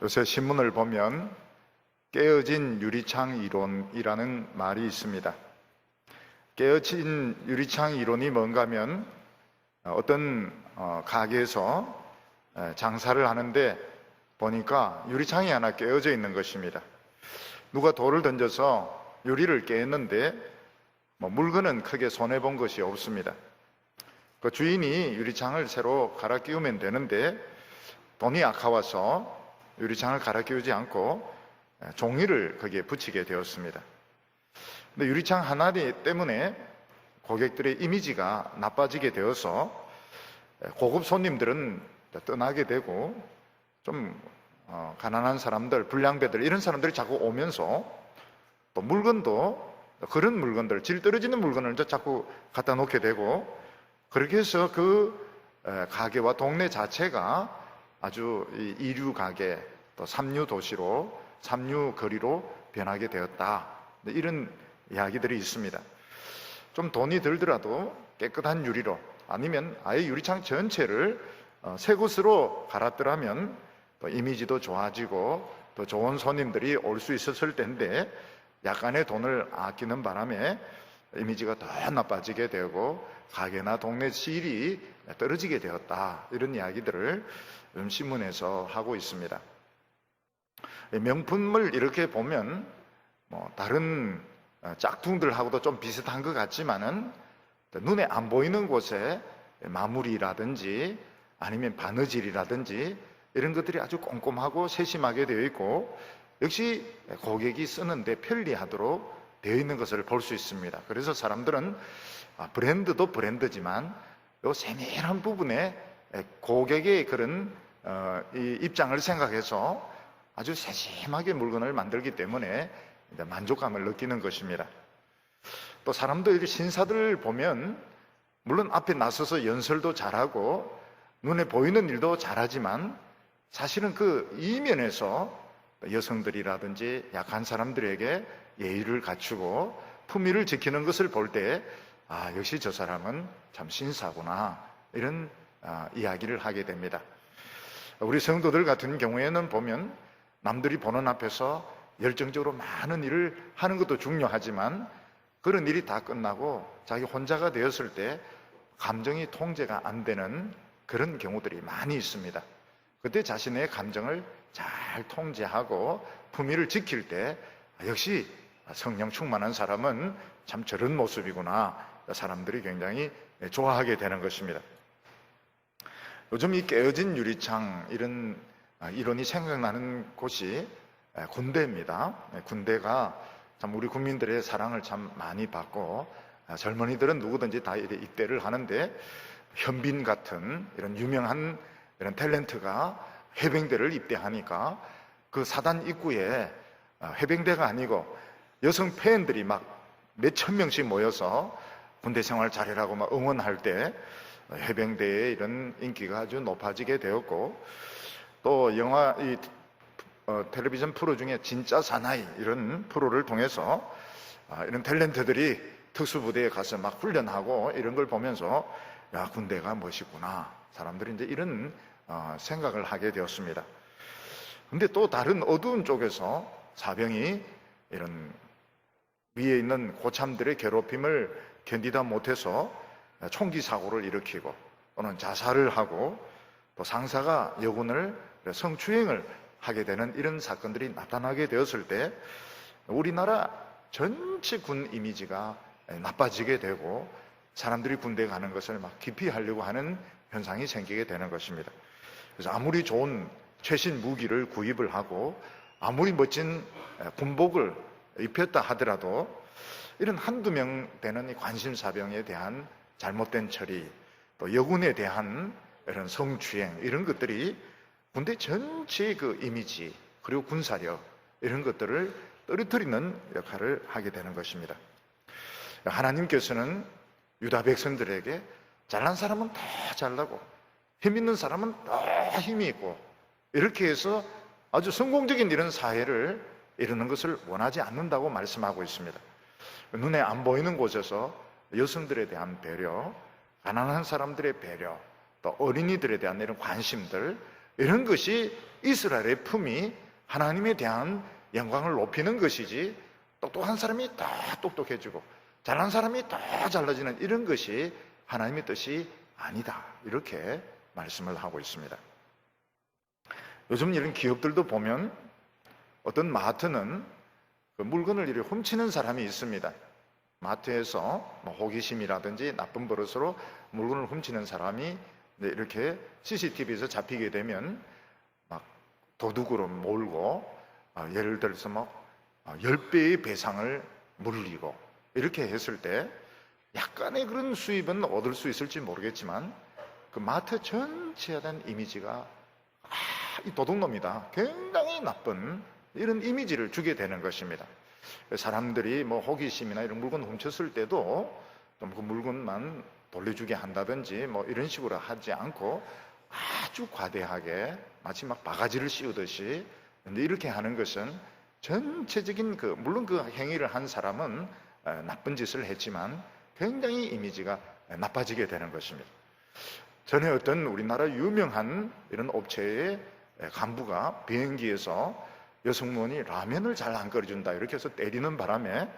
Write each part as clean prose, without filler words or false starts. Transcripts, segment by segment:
요새 신문을 보면 깨어진 유리창 이론이라는 말이 있습니다. 깨어진 유리창 이론이 뭔가 하면 어떤 가게에서 장사를 하는데 보니까 유리창이 하나 깨어져 있는 것입니다. 누가 돌을 던져서 유리를 깨었는데 물건은 크게 손해본 것이 없습니다. 그 주인이 유리창을 새로 갈아 끼우면 되는데 돈이 아까워서 유리창을 갈아 끼우지 않고 종이를 거기에 붙이게 되었습니다. 근데 유리창 하나 때문에 고객들의 이미지가 나빠지게 되어서 고급 손님들은 떠나게 되고 좀 가난한 사람들, 불량배들 이런 사람들이 자꾸 오면서 또 물건도 그런 물건들, 질 떨어지는 물건을 자꾸 갖다 놓게 되고 그렇게 해서 그 가게와 동네 자체가 아주 이류 가게, 또 삼류 도시로, 삼류 거리로 변하게 되었다. 이런 이야기들이 있습니다. 좀 돈이 들더라도 깨끗한 유리로 아니면 아예 유리창 전체를 새 곳으로 갈았더라면 또 이미지도 좋아지고 더 좋은 손님들이 올 수 있었을 텐데 약간의 돈을 아끼는 바람에 이미지가 더 나빠지게 되고 가게나 동네 질이 떨어지게 되었다. 이런 이야기들을 신문에서 하고 있습니다. 명품을 이렇게 보면 다른 짝퉁들하고도 좀 비슷한 것 같지만은 눈에 안 보이는 곳에 마무리라든지 아니면 바느질이라든지 이런 것들이 아주 꼼꼼하고 세심하게 되어 있고 역시 고객이 쓰는데 편리하도록 되어 있는 것을 볼 수 있습니다. 그래서 사람들은 브랜드도 브랜드지만 이 세밀한 부분에 고객의 그런 이 입장을 생각해서 아주 세심하게 물건을 만들기 때문에 만족감을 느끼는 것입니다. 또 사람들 신사들 보면 물론 앞에 나서서 연설도 잘하고 눈에 보이는 일도 잘하지만 사실은 그 이면에서 여성들이라든지 약한 사람들에게 예의를 갖추고 품위를 지키는 것을 볼 때 역시 저 사람은 참 신사구나 이런 이야기를 하게 됩니다. 우리 성도들 같은 경우에는 보면 남들이 보는 앞에서 열정적으로 많은 일을 하는 것도 중요하지만 그런 일이 다 끝나고 자기 혼자가 되었을 때 감정이 통제가 안 되는 그런 경우들이 많이 있습니다. 그때 자신의 감정을 잘 통제하고 품위를 지킬 때 역시 성령 충만한 사람은 참 저런 모습이구나 사람들이 굉장히 좋아하게 되는 것입니다. 요즘 이 깨어진 유리창 이런 이론이 생각나는 곳이 군대입니다. 군대가 참 우리 국민들의 사랑을 참 많이 받고 젊은이들은 누구든지 다 입대를 하는데 현빈 같은 이런 유명한 이런 탤런트가 해병대를 입대하니까 그 사단 입구에 해병대가 아니고 여성 팬들이 막 몇천 명씩 모여서 군대 생활 잘해라고 막 응원할 때 해병대의 이런 인기가 아주 높아지게 되었고 또 영화 텔레비전 프로 중에 진짜 사나이 이런 프로를 통해서 이런 탤런트들이 특수부대에 가서 막 훈련하고 이런 걸 보면서 야 군대가 멋있구나 사람들이 이제 이런 생각을 하게 되었습니다. 근데 또 다른 어두운 쪽에서 사병이 이런 위에 있는 고참들의 괴롭힘을 견디다 못해서 총기 사고를 일으키고 또는 자살을 하고 또 상사가 여군을 성추행을 하게 되는 이런 사건들이 나타나게 되었을 때 우리나라 전체 군 이미지가 나빠지게 되고 사람들이 군대에 가는 것을 막 기피하려고 하는 현상이 생기게 되는 것입니다. 그래서 아무리 좋은 최신 무기를 구입을 하고 아무리 멋진 군복을 입혔다 하더라도 이런 한두 명 되는 관심사병에 대한 잘못된 처리 또 여군에 대한 이런 성추행 이런 것들이 군대 전체의 그 이미지 그리고 군사력 이런 것들을 떨어뜨리는 역할을 하게 되는 것입니다. 하나님께서는 유다 백성들에게 잘난 사람은 더 잘나고 힘 있는 사람은 더 힘이 있고 이렇게 해서 아주 성공적인 이런 사회를 이루는 것을 원하지 않는다고 말씀하고 있습니다. 눈에 안 보이는 곳에서 여성들에 대한 배려, 가난한 사람들의 배려, 또 어린이들에 대한 이런 관심들 이런 것이 이스라엘의 품이 하나님에 대한 영광을 높이는 것이지, 똑똑한 사람이 더 똑똑해지고 잘난 사람이 더 잘나지는 이런 것이 하나님의 뜻이 아니다, 이렇게 말씀을 하고 있습니다. 요즘 이런 기업들도 보면 어떤 마트는 그 물건을 이렇게 훔치는 사람이 있습니다. 마트에서 호기심이라든지 나쁜 버릇으로 물건을 훔치는 사람이 이렇게 CCTV에서 잡히게 되면 막 도둑으로 몰고, 예를 들어서 뭐 10배의 배상을 물리고, 이렇게 했을 때 약간의 그런 수입은 얻을 수 있을지 모르겠지만 그 마트 전체에 대한 이미지가 이 도둑놈이다, 굉장히 나쁜 이런 이미지를 주게 되는 것입니다. 사람들이 뭐 호기심이나 이런 물건 훔쳤을 때도 좀 그 물건만 돌려주게 한다든지 뭐 이런 식으로 하지 않고 아주 과대하게 마치 막 바가지를 씌우듯이 이렇게 하는 것은 전체적인 물론 그 행위를 한 사람은 나쁜 짓을 했지만 굉장히 이미지가 나빠지게 되는 것입니다. 전에 어떤 우리나라 유명한 이런 업체의 간부가 비행기에서 여승무원이 라면을 잘 안 끓여준다 이렇게 해서 때리는 바람에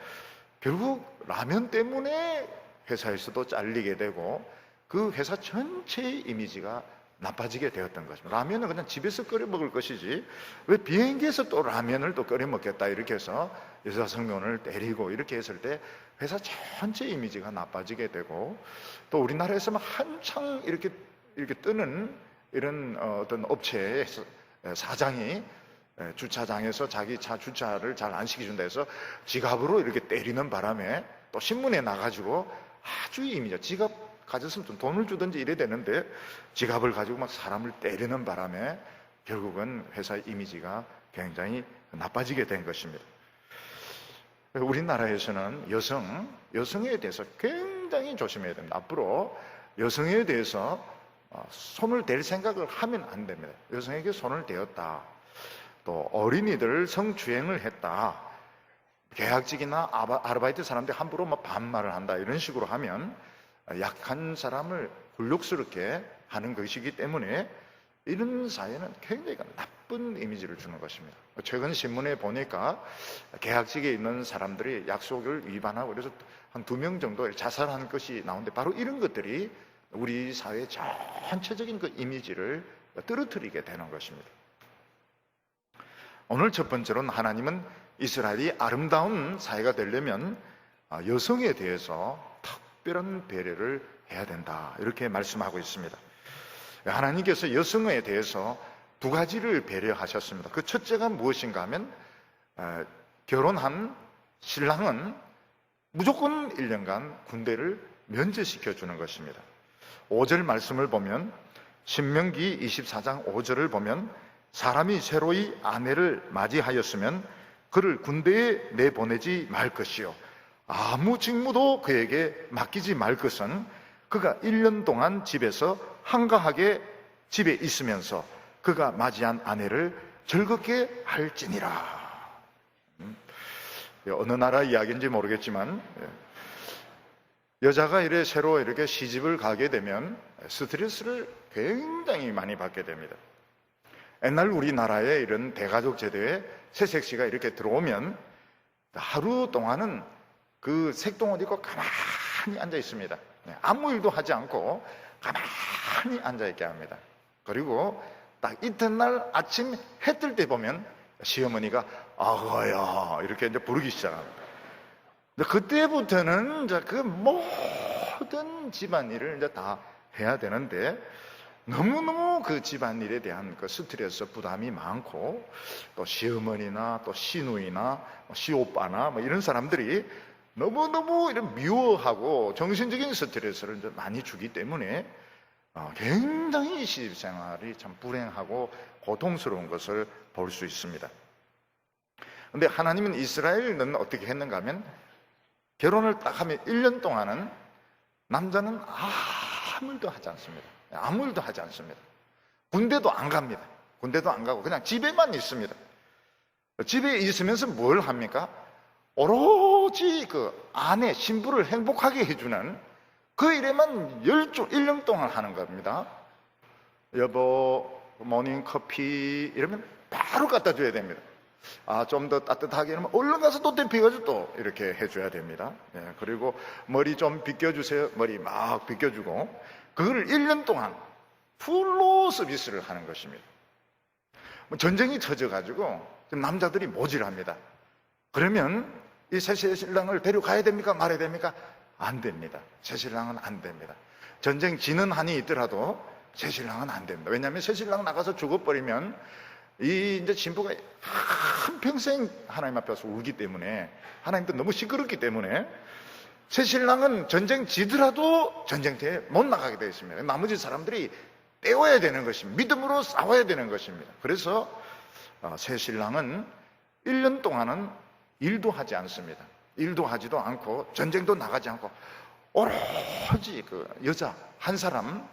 결국 라면 때문에 회사에서도 잘리게 되고 그 회사 전체의 이미지가 나빠지게 되었던 것입니다. 라면은 그냥 집에서 끓여 먹을 것이지 왜 비행기에서 또 라면을 또 끓여 먹겠다 이렇게 해서 여자 승무원을 때리고 이렇게 했을 때 회사 전체 이미지가 나빠지게 되고, 또 우리나라에서 한창 이렇게 뜨는 이런 어떤 업체의 사장이 주차장에서 자기 차 주차를 잘 안 시켜준다 해서 지갑으로 이렇게 때리는 바람에 또 신문에 나가지고 아주 이미지가, 지갑 가졌으면 좀 돈을 주든지 이래야 되는데 지갑을 가지고 막 사람을 때리는 바람에 결국은 회사의 이미지가 굉장히 나빠지게 된 것입니다. 우리나라에서는 여성에 대해서 굉장히 조심해야 됩니다. 앞으로 여성에 대해서 손을 댈 생각을 하면 안 됩니다. 여성에게 손을 대었다, 또 어린이들 성추행을 했다, 계약직이나 아르바이트 사람들 함부로 반말을 한다 이런 식으로 하면 약한 사람을 굴욕스럽게 하는 것이기 때문에 이런 사회는 굉장히 나쁜 이미지를 주는 것입니다. 최근 신문에 보니까 계약직에 있는 사람들이 약속을 위반하고 그래서 한 2명 정도 자살한 것이 나오는데 바로 이런 것들이 우리 사회의 전체적인 그 이미지를 떨어뜨리게 되는 것입니다. 오늘 첫 번째로는 하나님은 이스라엘이 아름다운 사회가 되려면 여성에 대해서 특별한 배려를 해야 된다, 이렇게 말씀하고 있습니다. 하나님께서 여성에 대해서 2가지를 배려하셨습니다. 그 첫째가 무엇인가 하면 결혼한 신랑은 무조건 1년간 군대를 면제시켜 주는 것입니다. 5절 말씀을 보면, 신명기 24장 5절을 보면, 사람이 새로이 아내를 맞이하였으면 그를 군대에 내보내지 말 것이요, 아무 직무도 그에게 맡기지 말 것은 그가 1년 동안 집에서 한가하게 집에 있으면서 그가 맞이한 아내를 즐겁게 할지니라. 어느 나라 이야기인지 모르겠지만 여자가 새로 이렇게 시집을 가게 되면 스트레스를 굉장히 많이 받게 됩니다. 옛날 우리나라의 이런 대가족 제도에 새색시가 이렇게 들어오면 하루 동안은 그 색동옷 입고 가만히 앉아 있습니다. 아무 일도 하지 않고 가만히 앉아 있게 합니다. 그리고 딱 이튿날 아침 해 뜰 때 보면 시어머니가 아가야 이렇게 이제 부르기 시작합니다. 그때부터는 이제 그 모든 집안일을 이제 다 해야 되는데 너무너무 그 집안일에 대한 그 스트레스 부담이 많고, 또 시어머니나 또 시누이나 시오빠나 이런 사람들이 너무너무 이런 미워하고 정신적인 스트레스를 이제 많이 주기 때문에 굉장히 시집생활이 참 불행하고 고통스러운 것을 볼 수 있습니다. 그런데 하나님은 이스라엘은 어떻게 했는가 하면 결혼을 딱 하면 1년 동안은 남자는 아무 일도 하지 않습니다. 아무 일도 하지 않습니다. 군대도 안 갑니다. 군대도 안 가고 그냥 집에만 있습니다. 집에 있으면서 뭘 합니까? 오로지 그 아내, 신부를 행복하게 해주는 그 일에만 1년 동안 하는 겁니다. 여보, 모닝 커피 이러면 바로 갖다 줘야 됩니다. 좀 더 따뜻하게 이러면 얼른 가서 또 데펴가지고 또 이렇게 해줘야 됩니다. 그리고 머리 좀 빗겨주세요. 머리 막 빗겨주고, 그걸 1년 동안 풀로 서비스를 하는 것입니다. 전쟁이 터져가지고 남자들이 모질합니다. 그러면 이 새신랑을 데려가야 됩니까? 말아야 됩니까? 안 됩니다. 새신랑은 안 됩니다. 전쟁 지는 한이 있더라도 새신랑은 안 됩니다. 왜냐하면 새신랑 나가서 죽어버리면 이제 신부가 한평생 하나님 앞에서 울기 때문에, 하나님도 너무 시끄럽기 때문에 새신랑은 전쟁 지더라도 전쟁터에 못 나가게 되어 있습니다. 나머지 사람들이 떼워야 되는 것입니다. 믿음으로 싸워야 되는 것입니다. 그래서 새신랑은 1년 동안은 일도 하지 않습니다. 일도 하지도 않고 전쟁도 나가지 않고 오로지 그 여자 한 사람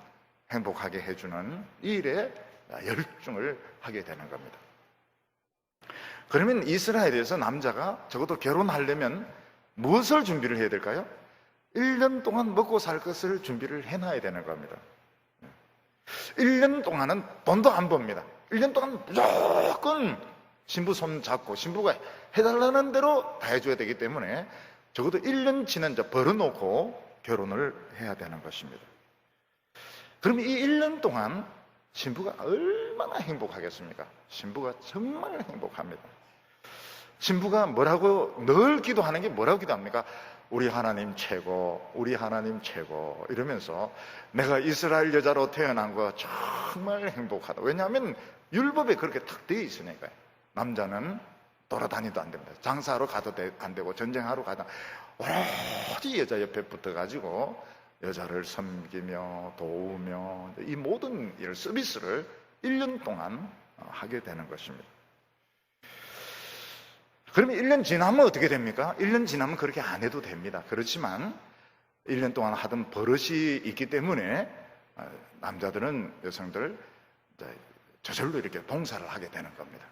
행복하게 해주는 이 일에 열중을 하게 되는 겁니다. 그러면 이스라엘에서 남자가 적어도 결혼하려면 무엇을 준비를 해야 될까요? 1년 동안 먹고 살 것을 준비를 해놔야 되는 겁니다. 1년 동안은 돈도 안 법니다. 1년 동안 무조건 신부 손 잡고 신부가 해달라는 대로 다 해줘야 되기 때문에 적어도 1년치는 이제 벌어놓고 결혼을 해야 되는 것입니다. 그럼 이 1년 동안 신부가 얼마나 행복하겠습니까? 신부가 정말 행복합니다. 신부가 뭐라고 늘 기도하는 게 뭐라고 기도합니까? 우리 하나님 최고, 우리 하나님 최고 이러면서 내가 이스라엘 여자로 태어난 거 정말 행복하다. 왜냐하면 율법에 그렇게 탁 되어 있으니까요. 남자는 돌아다니도 안 됩니다. 장사하러 가도 안 되고 전쟁하러 가도 오로지 여자 옆에 붙어가지고 여자를 섬기며 도우며 이 모든 일 서비스를 1년 동안 하게 되는 것입니다. 그러면 1년 지나면 어떻게 됩니까? 1년 지나면 그렇게 안 해도 됩니다. 그렇지만 1년 동안 하던 버릇이 있기 때문에 남자들은, 여성들 저절로 이렇게 봉사를 하게 되는 겁니다.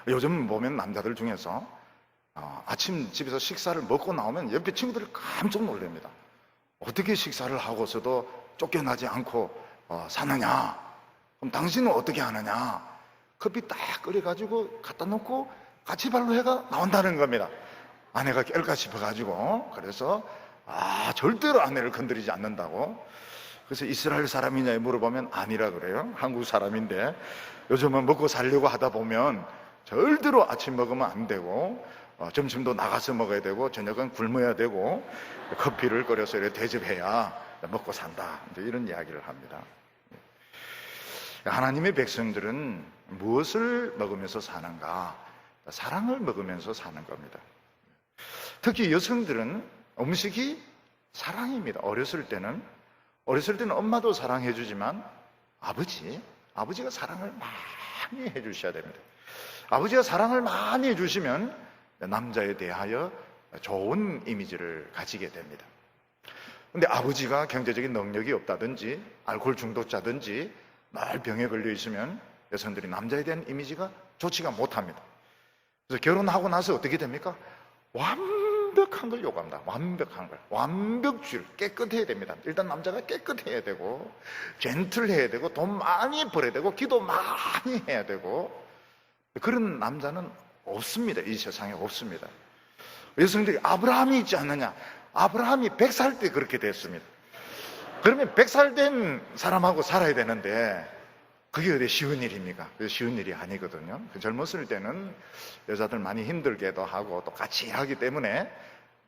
요즘 보면 남자들 중에서 아침 집에서 식사를 먹고 나오면 옆에 친구들이 깜짝 놀랍니다. 어떻게 식사를 하고서도 쫓겨나지 않고 사느냐? 그럼 당신은 어떻게 하느냐? 커피 딱 끓여가지고 갖다 놓고 같이 발로 해가 나온다는 겁니다. 아내가 깰까 싶어가지고. 그래서 절대로 아내를 건드리지 않는다고. 그래서 이스라엘 사람이냐 물어보면 아니라 그래요. 한국 사람인데 요즘은 먹고 살려고 하다 보면 절대로 아침 먹으면 안 되고 점심도 나가서 먹어야 되고 저녁은 굶어야 되고 커피를 끓여서 이렇게 대접해야 먹고 산다, 이런 이야기를 합니다. 하나님의 백성들은 무엇을 먹으면서 사는가? 사랑을 먹으면서 사는 겁니다. 특히 여성들은 음식이 사랑입니다. 어렸을 때는 엄마도 사랑해 주지만 아버지가 사랑을 많이 해 주셔야 됩니다. 아버지가 사랑을 많이 해주시면 남자에 대하여 좋은 이미지를 가지게 됩니다. 근데 아버지가 경제적인 능력이 없다든지 알코올 중독자든지 늘 병에 걸려 있으면 여성들이 남자에 대한 이미지가 좋지가 못합니다. 그래서 결혼하고 나서 어떻게 됩니까? 완벽한 걸 요구합니다. 완벽한 걸. 완벽주의, 깨끗해야 됩니다. 일단 남자가 깨끗해야 되고 젠틀해야 되고 돈 많이 벌어야 되고 기도 많이 해야 되고, 그런 남자는 없습니다. 이 세상에 없습니다. 여성들이 아브라함이 있지 않느냐? 아브라함이 100살 때 그렇게 됐습니다. 그러면 100살 된 사람하고 살아야 되는데 그게 어디 쉬운 일입니까? 쉬운 일이 아니거든요. 젊었을 때는 여자들 많이 힘들게도 하고 또 까칠하기 때문에,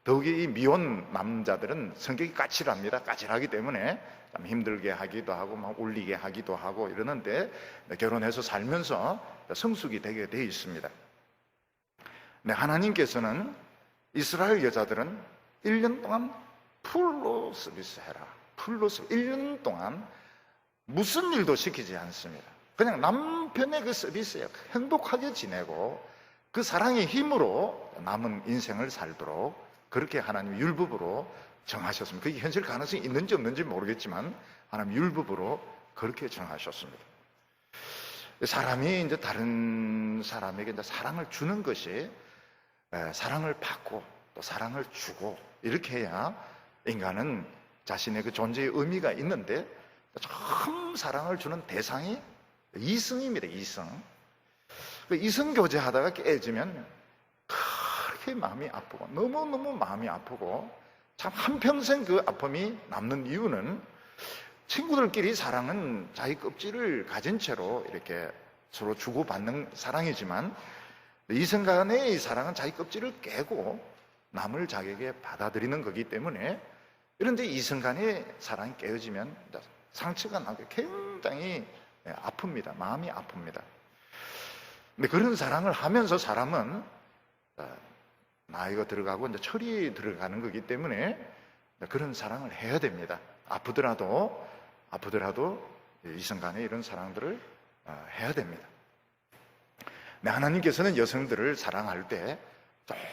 더욱이 이 미혼 남자들은 성격이 까칠합니다. 까칠하기 때문에 참 힘들게 하기도 하고 막 울리게 하기도 하고 이러는데 결혼해서 살면서 성숙이 되게 돼 있습니다. 근데 하나님께서는 이스라엘 여자들은 1년 동안 풀로 서비스해라. 풀로 서비스. 1년 동안 무슨 일도 시키지 않습니다. 그냥 남편의 그 서비스에 행복하게 지내고 그 사랑의 힘으로 남은 인생을 살도록 그렇게 하나님 율법으로 정하셨습니다. 그게 현실 가능성이 있는지 없는지 모르겠지만 하나님 율법으로 그렇게 정하셨습니다. 사람이 이제 다른 사람에게 이제 사랑을 주는 것이, 사랑을 받고 또 사랑을 주고 이렇게 해야 인간은 자신의 그 존재의 의미가 있는데, 참 사랑을 주는 대상이 이성입니다. 이성. 그 이성 교제하다가 깨지면 그렇게 마음이 아프고 너무너무 마음이 아프고 참 한평생 그 아픔이 남는 이유는 친구들끼리 사랑은 자기 껍질을 가진 채로 이렇게 서로 주고받는 사랑이지만 이성 간의 이 사랑은 자기 껍질을 깨고 남을 자기에게 받아들이는 거기 때문에 그런데 이성 간의 사랑이 깨어지면 상처가 나고 굉장히 아픕니다. 마음이 아픕니다. 근데 그런 사랑을 하면서 사람은 나이가 들어가고 이제 철이 들어가는 거기 때문에 그런 사랑을 해야 됩니다. 아프더라도 이성 간에 이런 사랑들을 해야 됩니다. 하나님께서는 여성들을 사랑할 때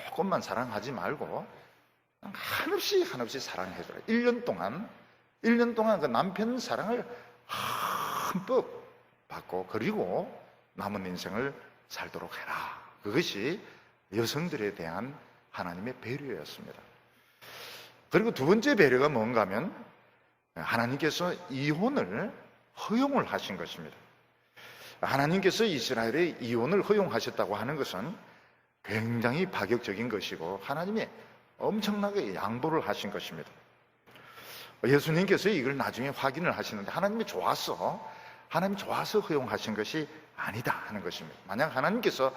조금만 사랑하지 말고 한없이 사랑해줘라. 1년 동안 그 남편 사랑을 흠뻑 받고 그리고 남은 인생을 살도록 해라. 그것이 여성들에 대한 하나님의 배려였습니다. 그리고 두 번째 배려가 뭔가 하면 하나님께서 이혼을 허용을 하신 것입니다. 하나님께서 이스라엘의 이혼을 허용하셨다고 하는 것은 굉장히 파격적인 것이고 하나님이 엄청나게 양보를 하신 것입니다. 예수님께서 이걸 나중에 확인을 하시는데 하나님이 좋아서 허용하신 것이 아니다 하는 것입니다. 만약 하나님께서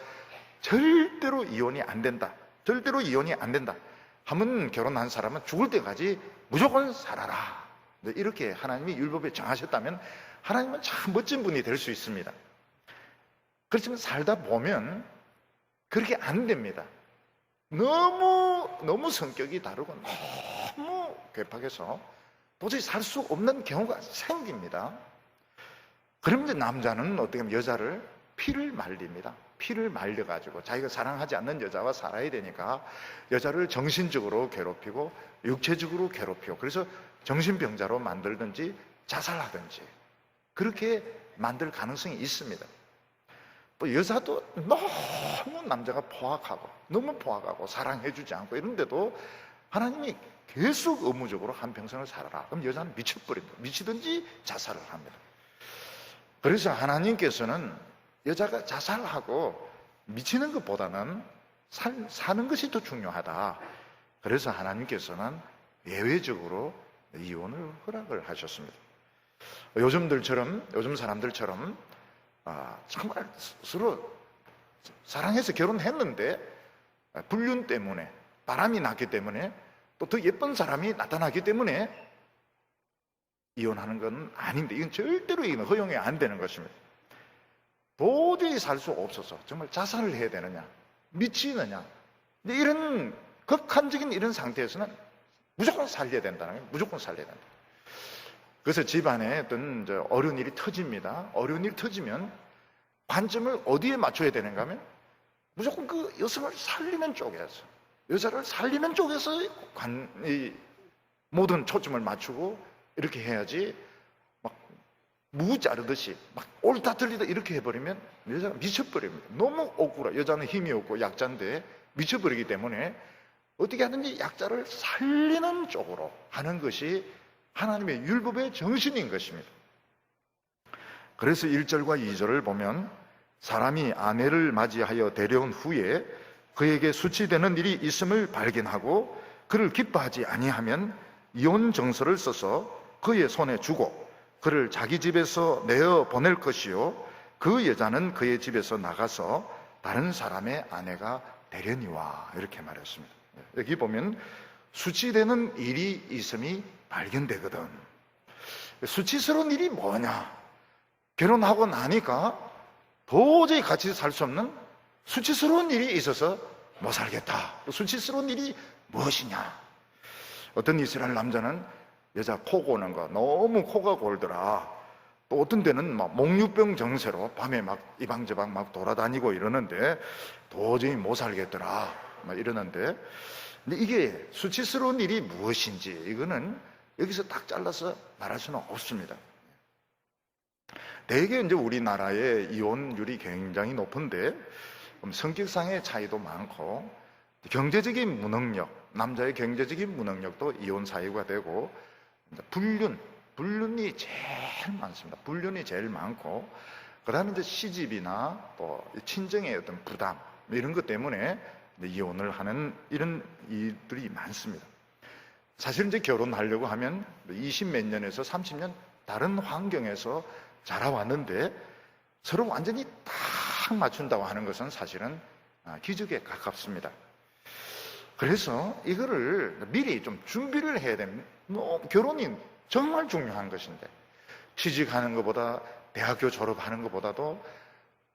절대로 이혼이 안 된다 하면 결혼한 사람은 죽을 때까지 무조건 살아라, 이렇게 하나님이 율법에 정하셨다면 하나님은 참 멋진 분이 될 수 있습니다. 그렇지만 살다 보면 그렇게 안 됩니다. 너무 성격이 다르고 너무 괴팍해서 도저히 살 수 없는 경우가 생깁니다. 그러면 남자는 어떻게 하면 여자를 피를 말립니다. 피를 말려가지고 자기가 사랑하지 않는 여자와 살아야 되니까 여자를 정신적으로 괴롭히고 육체적으로 괴롭히고 그래서 정신병자로 만들든지 자살하든지 그렇게 만들 가능성이 있습니다. 또 여자도 너무 남자가 너무 포악하고 사랑해주지 않고 이런데도 하나님이 계속 의무적으로 한평생을 살아라. 그럼 여자는 미쳐버립니다. 미치든지 자살을 합니다. 그래서 하나님께서는 여자가 자살하고 미치는 것보다는 사는 것이 더 중요하다. 그래서 하나님께서는 예외적으로 이혼을 허락을 하셨습니다. 요즘 사람들처럼 정말 서로 사랑해서 결혼했는데 불륜 때문에 바람이 났기 때문에 또 더 예쁜 사람이 나타나기 때문에 이혼하는 건 아닌데 이건 절대로 허용이 안 되는 것입니다. 도저히 살 수 없어서 정말 자살을 해야 되느냐 미치느냐 이런 극한적인 이런 상태에서는 무조건 살려야 된다는 거예요. 무조건 살려야 된다. 그래서 집안에 어떤 어려운 일이 터집니다. 어려운 일이 터지면 관점을 어디에 맞춰야 되는가 하면 무조건 그 여성을 살리는 쪽에서 여자를 살리는 쪽에서 모든 초점을 맞추고 이렇게 해야지 막 무 자르듯이 막 옳다 틀리다 이렇게 해버리면 여자가 미쳐버립니다. 너무 억울해. 여자는 힘이 없고 약자인데 미쳐버리기 때문에 어떻게 하든지 약자를 살리는 쪽으로 하는 것이 하나님의 율법의 정신인 것입니다. 그래서 1절과 2절을 보면 사람이 아내를 맞이하여 데려온 후에 그에게 수치되는 일이 있음을 발견하고 그를 기뻐하지 아니하면 이혼 정서를 써서 그의 손에 주고 그를 자기 집에서 내어 보낼 것이요 그 여자는 그의 집에서 나가서 다른 사람의 아내가 되려니와 이렇게 말했습니다. 여기 보면 수치되는 일이 있음이 발견되거든. 수치스러운 일이 뭐냐? 결혼하고 나니까 도저히 같이 살 수 없는 수치스러운 일이 있어서 못 살겠다. 수치스러운 일이 무엇이냐? 어떤 이스라엘 남자는 여자 코 고는 거 너무 코가 골더라. 또 어떤 데는 막 목류병 정세로 밤에 막 이방저방 막 돌아다니고 이러는데 도저히 못 살겠더라. 막 이러는데 근데 이게 수치스러운 일이 무엇인지 이거는 여기서 딱 잘라서 말할 수는 없습니다. 대개 이제 우리나라의 이혼율이 굉장히 높은데 성격상의 차이도 많고 경제적인 무능력, 남자의 경제적인 무능력도 이혼 사유가 되고 불륜이 제일 많습니다. 불륜이 제일 많고 그 다음에 이제 시집이나 또 친정의 어떤 부담, 이런 것 때문에 이혼을 하는 이런 일들이 많습니다. 사실 이제 결혼하려고 하면 20몇 년에서 30년 다른 환경에서 자라왔는데 서로 완전히 딱 맞춘다고 하는 것은 사실은 기적에 가깝습니다. 그래서 이거를 미리 좀 준비를 해야 됩니다. 결혼이 정말 중요한 것인데, 취직하는 것보다 대학교 졸업하는 것보다도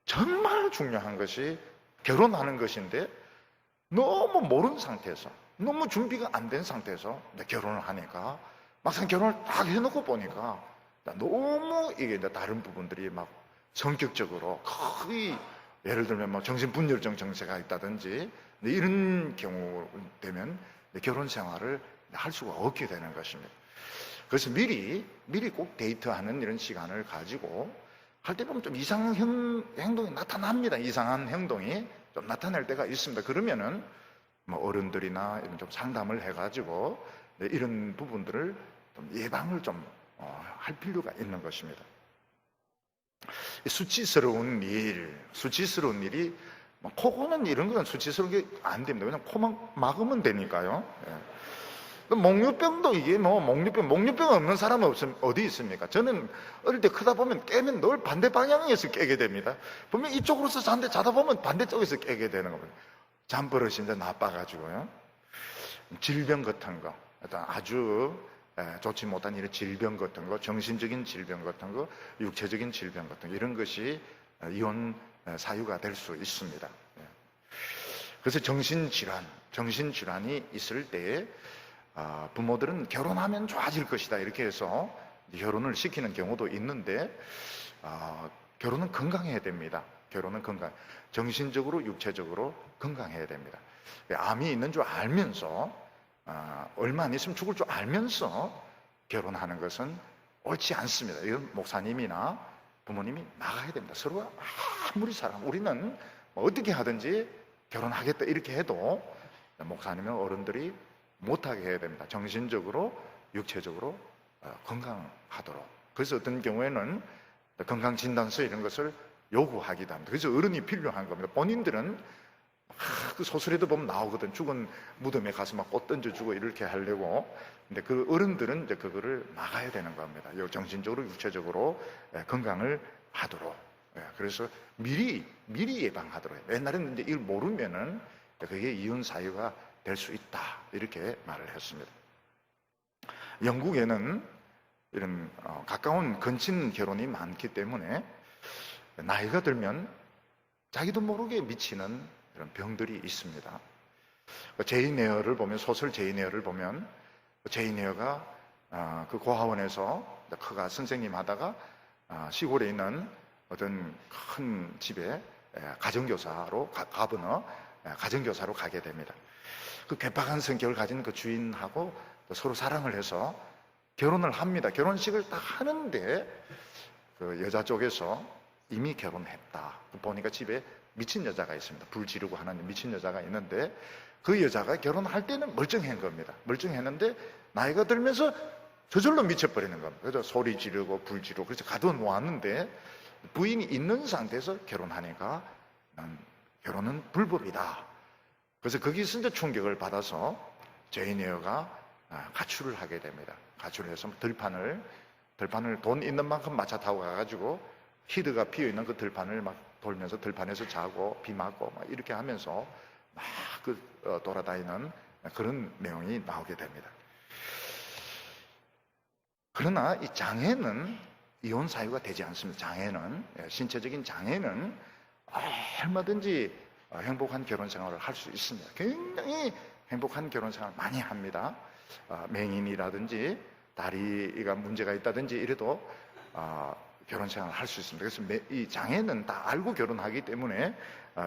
정말 중요한 것이 결혼하는 것인데, 너무 모르는 상태에서, 너무 준비가 안 된 상태에서 결혼을 하니까 막상 결혼을 딱 해놓고 보니까 너무 이게 다른 부분들이 막 성격적으로 거의, 예를 들면 뭐 정신분열증 증세가 있다든지 이런 경우 되면 결혼 생활을 할 수가 없게 되는 것입니다. 그래서 미리 꼭 데이트하는 이런 시간을 가지고 할 때 보면 좀 이상한 행동이 나타납니다. 이상한 행동이 좀 나타날 때가 있습니다. 그러면은 뭐 어른들이나 이런 좀 상담을 해가지고 이런 부분들을 좀 예방을 좀 할 필요가 있는 것입니다. 수치스러운 일이 코 고는 이런 건 수치스러운 게 안 됩니다. 그냥 코만 막으면 되니까요. 목류병도 이게 목류병 없는 사람은 어디 있습니까? 저는 어릴 때 크다 보면 깨면 늘 반대 방향에서 깨게 됩니다. 분명 이쪽으로서 자다 보면 반대쪽에서 깨게 되는 겁니다. 잠버릇이 이제 나빠가지고요. 질병 같은 거, 아주 좋지 못한 이런 질병 같은 거, 정신적인 질병 같은 거, 육체적인 질병 같은 거, 이런 것이 이혼 사유가 될 수 있습니다. 그래서 정신질환이 있을 때 부모들은 결혼하면 좋아질 것이다 이렇게 해서 결혼을 시키는 경우도 있는데, 결혼은 건강해야 됩니다. 결혼은 정신적으로 육체적으로 건강해야 됩니다. 암이 있는 줄 알면서, 얼마 안 있으면 죽을 줄 알면서 결혼하는 것은 옳지 않습니다. 이건 목사님이나 부모님이 막아야 됩니다. 서로가 아무리 우리는 어떻게 하든지 결혼하겠다 이렇게 해도 목사님은 어른들이 못하게 해야 됩니다. 정신적으로 육체적으로 건강하도록. 그래서 어떤 경우에는 건강진단서 이런 것을 요구하기도 합니다. 그래서 어른이 필요한 겁니다. 본인들은 그 소설에도 보면 나오거든. 죽은 무덤에 가서 막 꽃 던져주고 이렇게 하려고. 근데 그 어른들은 이제 그거를 막아야 되는 겁니다. 정신적으로 육체적으로 건강을 하도록. 그래서 미리 예방하도록. 옛날에는 이제 이걸 모르면은 그게 이혼 사유가 될 수 있다 이렇게 말을 했습니다. 영국에는 이런 가까운 근친 결혼이 많기 때문에 나이가 들면 자기도 모르게 미치는 이런 병들이 있습니다. 제인 에어를 보면, 소설 제인 에어를 보면, 제인 에어가 그 고아원에서 그가 선생님 하다가 시골에 있는 어떤 큰 집에 가정교사로 가정교사로 가게 됩니다. 그 괴팍한 성격을 가진 그 주인하고 서로 사랑을 해서 결혼을 합니다. 결혼식을 딱 하는데 그 여자 쪽에서 이미 결혼했다. 보니까 집에 미친 여자가 있습니다. 불 지르고 하는 미친 여자가 있는데, 그 여자가 결혼할 때는 멀쩡한 겁니다. 멀쩡했는데 나이가 들면서 저절로 미쳐버리는 겁니다. 그래서 소리 지르고 불 지르고 그래서 가둬놓았는데 부인이 있는 상태에서 결혼하니까 결혼은 불법이다. 그래서 거기서 이제 충격을 받아서 제인 에어가 가출을 하게 됩니다. 가출을 해서 들판을 돈 있는 만큼 마차 타고 가가지고 히드가 피어있는 그 들판을 막 돌면서 들판에서 자고 비 맞고 막 이렇게 하면서 막 돌아다니는 그런 내용이 나오게 됩니다. 그러나 이 장애는 이혼 사유가 되지 않습니다. 장애는, 신체적인 장애는 얼마든지 행복한 결혼 생활을 할 수 있습니다. 굉장히 행복한 결혼 생활을 많이 합니다. 맹인이라든지 다리가 문제가 있다든지 이래도 결혼 생활을 할 수 있습니다. 그래서 이 장애는 다 알고 결혼하기 때문에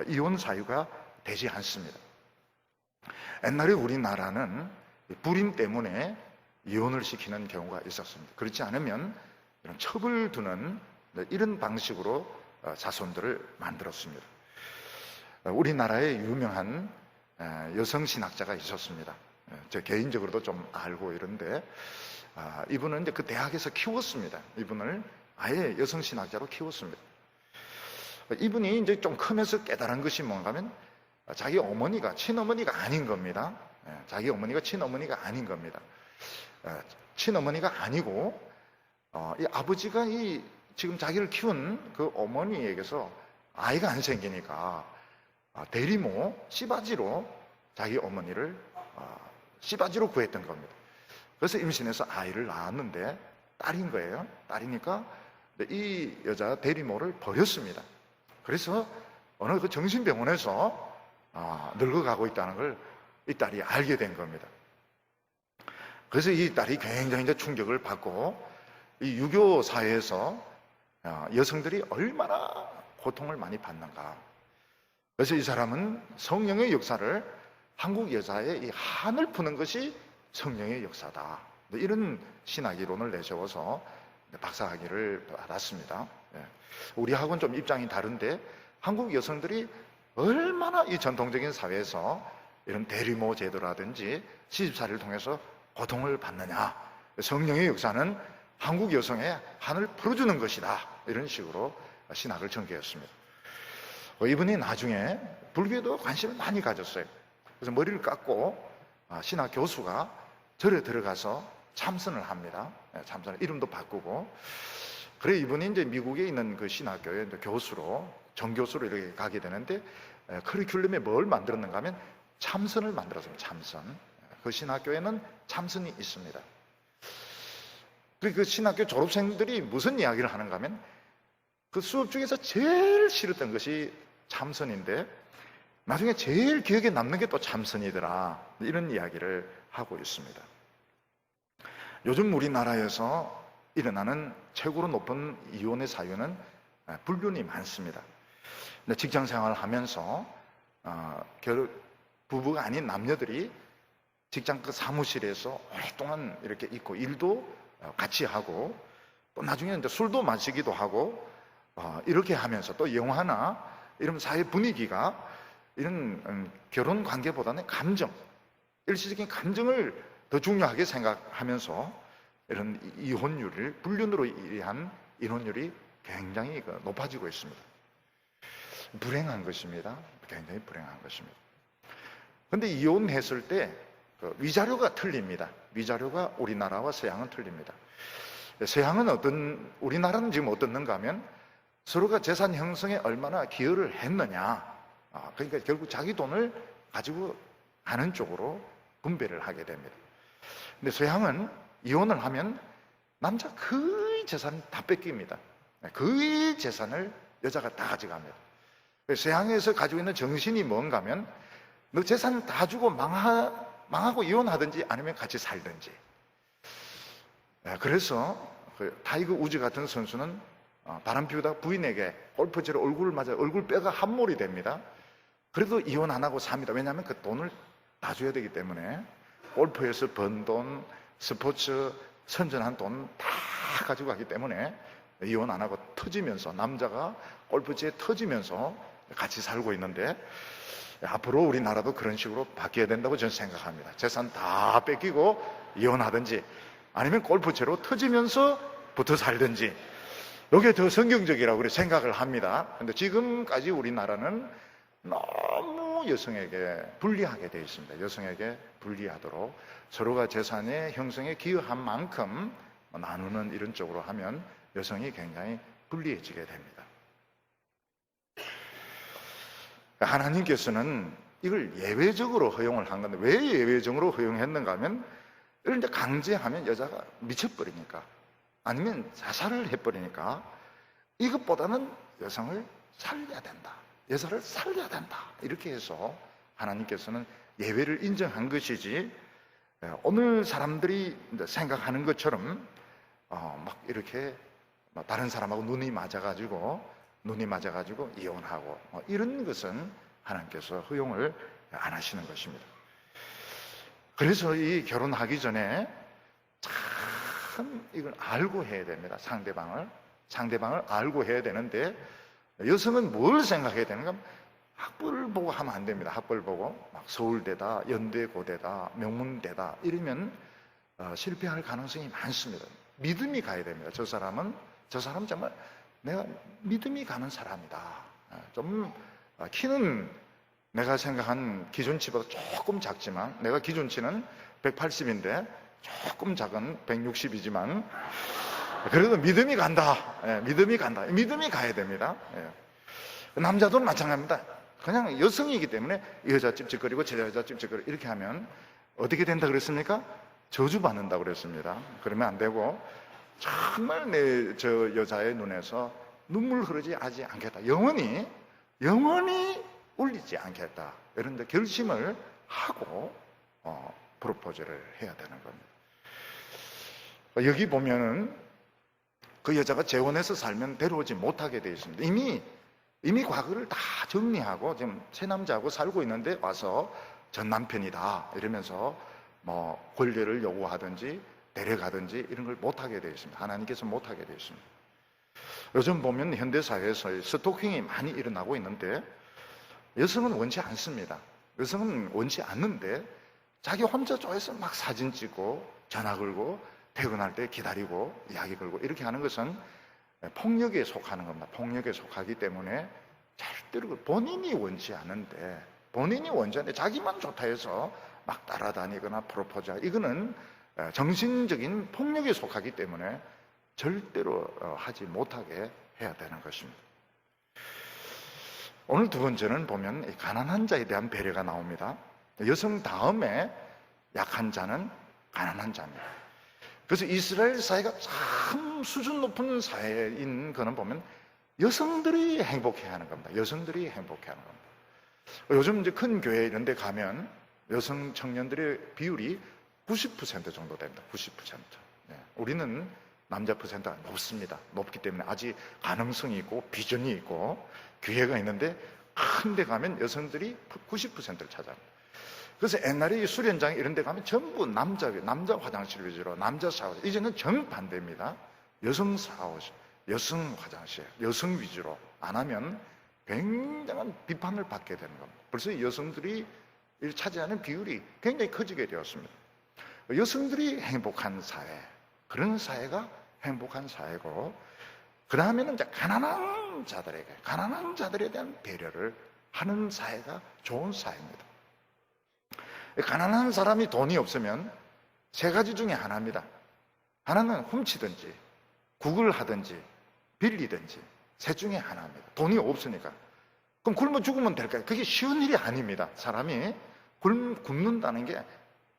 이혼 사유가 되지 않습니다. 옛날에 우리나라는 불임 때문에 이혼을 시키는 경우가 있었습니다. 그렇지 않으면 이런 첩을 두는 이런 방식으로 자손들을 만들었습니다. 우리나라에 유명한 여성 신학자가 있었습니다. 저 개인적으로도 좀 알고 이런데, 이분은 이제 그 대학에서 키웠습니다. 이분을 아예 여성 신학자로 키웠습니다. 이분이 이제 좀 크면서 깨달은 것이 뭔가 하면 자기 어머니가 친어머니가 아닌 겁니다. 자기 어머니가 친어머니가 아닌 겁니다. 친어머니가 아니고 이 아버지가 지금 자기를 키운 그 어머니에게서 아이가 안 생기니까 대리모 씨바지로 자기 어머니를 씨바지로 구했던 겁니다. 그래서 임신해서 아이를 낳았는데 딸인 거예요. 딸이니까 이 여자 대리모를 버렸습니다. 그래서 어느 그 정신병원에서 늙어가고 있다는 걸 이 딸이 알게 된 겁니다. 그래서 이 딸이 굉장히 이제 충격을 받고 이 유교 사회에서 여성들이 얼마나 고통을 많이 받는가. 그래서 이 사람은 성령의 역사를 한국 여자의 이 한을 푸는 것이 성령의 역사다. 이런 신학 이론을 내세워서 박사학위를 받았습니다. 우리하고는 좀 입장이 다른데 한국 여성들이 얼마나 이 전통적인 사회에서 이런 대리모 제도라든지 시집살이를 통해서 고통을 받느냐. 성령의 역사는 한국 여성의 한을 풀어주는 것이다. 이런 식으로 신학을 전개했습니다. 이분이 나중에 불교에도 관심을 많이 가졌어요. 그래서 머리를 깎고 신학 교수가 절에 들어가서 참선을 합니다. 참선을 이름도 바꾸고. 그래 이분이 이제 미국에 있는 그 신학교에 교수로 정교수로 이렇게 가게 되는데 커리큘럼에 뭘 만들었는가 하면 참선을 만들었습니다. 참선. 그 신학교에는 참선이 있습니다. 그 신학교 졸업생들이 무슨 이야기를 하는가 하면 그 수업 중에서 제일 싫었던 것이 참선인데 나중에 제일 기억에 남는 게 또 참선이더라. 이런 이야기를 하고 있습니다. 요즘 우리나라에서 일어나는 최고로 높은 이혼의 사유는 불륜이 많습니다. 직장 생활을 하면서 부부가 아닌 남녀들이 직장 그 사무실에서 오랫동안 이렇게 있고 일도 같이 하고 또 나중에 이제 술도 마시기도 하고 이렇게 하면서 또 영화나 이런 사회 분위기가 이런 결혼 관계보다는 감정, 일시적인 감정을 더 중요하게 생각하면서 이런 이혼율을 불륜으로 인한 이혼율이 굉장히 높아지고 있습니다. 불행한 것입니다. 굉장히 불행한 것입니다. 그런데 이혼했을 때 위자료가 틀립니다. 위자료가 우리나라와 서양은 틀립니다. 서양은 우리나라는 지금 어떻는가 하면 서로가 재산 형성에 얼마나 기여를 했느냐. 그러니까 결국 자기 돈을 가지고 가는 쪽으로 분배를 하게 됩니다. 근데 서양은 이혼을 하면 남자 거의 재산을 다 뺏깁니다. 거의 재산을 여자가 다 가져갑니다. 서양에서 가지고 있는 정신이 뭔가 하면 너 재산 다 주고 망하고 이혼하든지 아니면 같이 살든지. 그래서 타이거 우즈 같은 선수는 바람 피우다 부인에게 골프채로 얼굴을 맞아 얼굴 뼈가 함몰이 됩니다. 그래도 이혼 안 하고 삽니다. 왜냐하면 그 돈을 다 줘야 되기 때문에 골프에서 번 돈, 스포츠 선전한 돈 다 가지고 가기 때문에 이혼 안 하고 터지면서 남자가 골프채에 터지면서 같이 살고 있는데 앞으로 우리나라도 그런 식으로 바뀌어야 된다고 저는 생각합니다. 재산 다 뺏기고 이혼하든지 아니면 골프채로 터지면서 붙어 살든지 이게 더 성경적이라고 생각을 합니다. 그런데 지금까지 우리나라는 너무 여성에게 불리하게 되어 있습니다. 여성에게 불리하도록 서로가 재산의 형성에 기여한 만큼 나누는 이런 쪽으로 하면 여성이 굉장히 불리해지게 됩니다. 하나님께서는 이걸 예외적으로 허용을 한 건데 왜 예외적으로 허용했는가 하면 이걸 이제 강제하면 여자가 미쳐버리니까 아니면 자살을 해버리니까 이것보다는 여성을 살려야 된다. 여자를 살려야 된다. 이렇게 해서 하나님께서는 예외를 인정한 것이지 오늘 사람들이 생각하는 것처럼 막 이렇게 다른 사람하고 눈이 맞아가지고 이혼하고 이런 것은 하나님께서 허용을 안 하시는 것입니다. 그래서 이 결혼하기 전에 참 이걸 알고 해야 됩니다. 상대방을 알고 해야 되는데 여성은 뭘 생각해야 되는가? 학벌을 보고 하면 안 됩니다. 학벌 보고 막 서울대다, 연대, 고대다, 명문대다 이러면 실패할 가능성이 많습니다. 믿음이 가야 됩니다. 저 사람 정말 내가 믿음이 가는 사람이다. 좀 키는 내가 생각한 기준치보다 조금 작지만, 내가 기준치는 180인데 조금 작은 160이지만 그래도 믿음이 간다. 믿음이 간다. 믿음이 가야 됩니다. 남자도 마찬가지입니다. 그냥 여성이기 때문에 이 여자 찝찝거리고 저 여자 찝찝거리고 이렇게 하면 어떻게 된다 그랬습니까? 저주받는다고 그랬습니다. 그러면 안 되고 정말 저 여자의 눈에서 눈물 흐르지 않겠다. 영원히 울리지 않겠다. 이런 데 결심을 하고 프로포즈를 해야 되는 겁니다. 여기 보면은 그 여자가 재혼해서 살면 데려오지 못하게 되어 있습니다. 이미 과거를 다 정리하고 지금 새 남자하고 살고 있는데 와서 전 남편이다 이러면서 뭐 권리를 요구하든지 데려가든지 이런 걸 못하게 되어 있습니다. 하나님께서 못하게 되어 있습니다. 요즘 보면 현대사회에서 스토킹이 많이 일어나고 있는데 여성은 원치 않습니다. 여성은 원치 않는데 자기 혼자 좋아해서 막 사진 찍고 전화 걸고 퇴근할 때 기다리고 이야기 걸고 이렇게 하는 것은 폭력에 속하는 겁니다. 폭력에 속하기 때문에 절대로 본인이 원치 않은데 자기만 좋다 해서 막 따라다니거나 프로포즈하고, 이거는 정신적인 폭력에 속하기 때문에 절대로 하지 못하게 해야 되는 것입니다. 오늘 두 번째는 보면 가난한 자에 대한 배려가 나옵니다. 여성 다음에 약한 자는 가난한 자입니다. 그래서 이스라엘 사회가 참 수준 높은 사회인 거는 보면 여성들이 행복해하는 겁니다. 여성들이 행복해하는 겁니다. 요즘 이제 큰 교회 이런 데 가면 여성 청년들의 비율이 90% 정도 됩니다. 90%. 우리는 남자 퍼센트가 높습니다. 높기 때문에 아직 가능성이 있고 비전이 있고 기회가 있는데 큰 데 가면 여성들이 90%를 차지합니다. 그래서 옛날에 수련장 이런 데 가면 전부 남자 화장실 위주로, 남자 샤워실. 이제는 정반대입니다. 여성 샤워실, 여성 화장실, 여성 위주로 안 하면 굉장한 비판을 받게 되는 겁니다. 벌써 여성들이 차지하는 비율이 굉장히 커지게 되었습니다. 여성들이 행복한 사회, 그런 사회가 행복한 사회고, 그 다음에는 이제 가난한 자들에 대한 배려를 하는 사회가 좋은 사회입니다. 가난한 사람이 돈이 없으면 세 가지 중에 하나입니다. 하나는 훔치든지 구걸 하든지 빌리든지 셋 중에 하나입니다. 돈이 없으니까. 그럼 굶어 죽으면 될까요? 그게 쉬운 일이 아닙니다. 사람이 굶는다는 게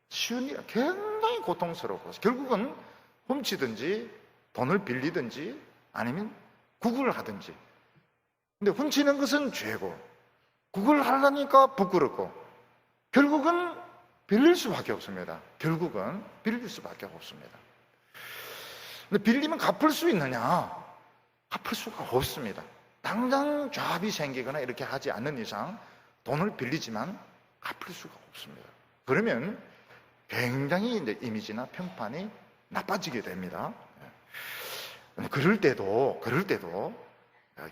쉬운 일이 굉장히 고통스럽고, 결국은 훔치든지 돈을 빌리든지 아니면 구걸 하든지. 근데 훔치는 것은 죄고 구걸 하려니까 부끄럽고 결국은 빌릴 수밖에 없습니다. 결국은 빌릴 수밖에 없습니다. 근데 빌리면 갚을 수 있느냐? 갚을 수가 없습니다. 당장 잡이 생기거나 이렇게 하지 않는 이상 돈을 빌리지만 갚을 수가 없습니다. 그러면 굉장히 이제 이미지나 평판이 나빠지게 됩니다. 그럴 때도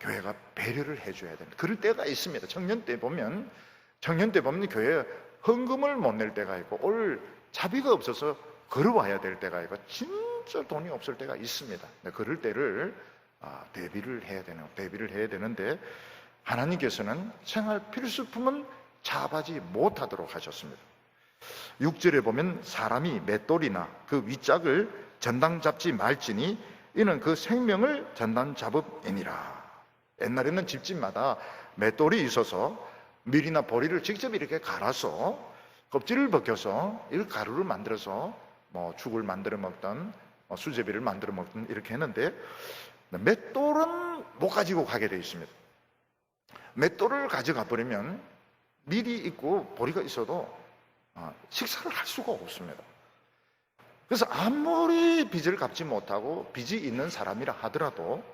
교회가 배려를 해줘야 됩니다. 그럴 때가 있습니다. 청년 때 보면 교회에 헌금을 못 낼 때가 있고 올 자비가 없어서 걸어와야 될 때가 있고 진짜 돈이 없을 때가 있습니다. 그럴 때를 대비를 해야 되는데 하나님께서는 생활 필수품은 차박하지 못하도록 하셨습니다. 6절에 보면 사람이 맷돌이나 그 윗짝을 전당 잡지 말지니 이는 그 생명을 전당 잡음이니라. 옛날에는 집집마다 맷돌이 있어서 밀이나 보리를 직접 이렇게 갈아서 껍질을 벗겨서 이 가루를 만들어서 뭐 죽을 만들어 먹던 수제비를 만들어 먹던 이렇게 했는데, 맷돌은 못 가지고 가게 되어 있습니다. 맷돌을 가져가 버리면 밀이 있고 보리가 있어도 식사를 할 수가 없습니다. 그래서 아무리 빚을 갚지 못하고 빚이 있는 사람이라 하더라도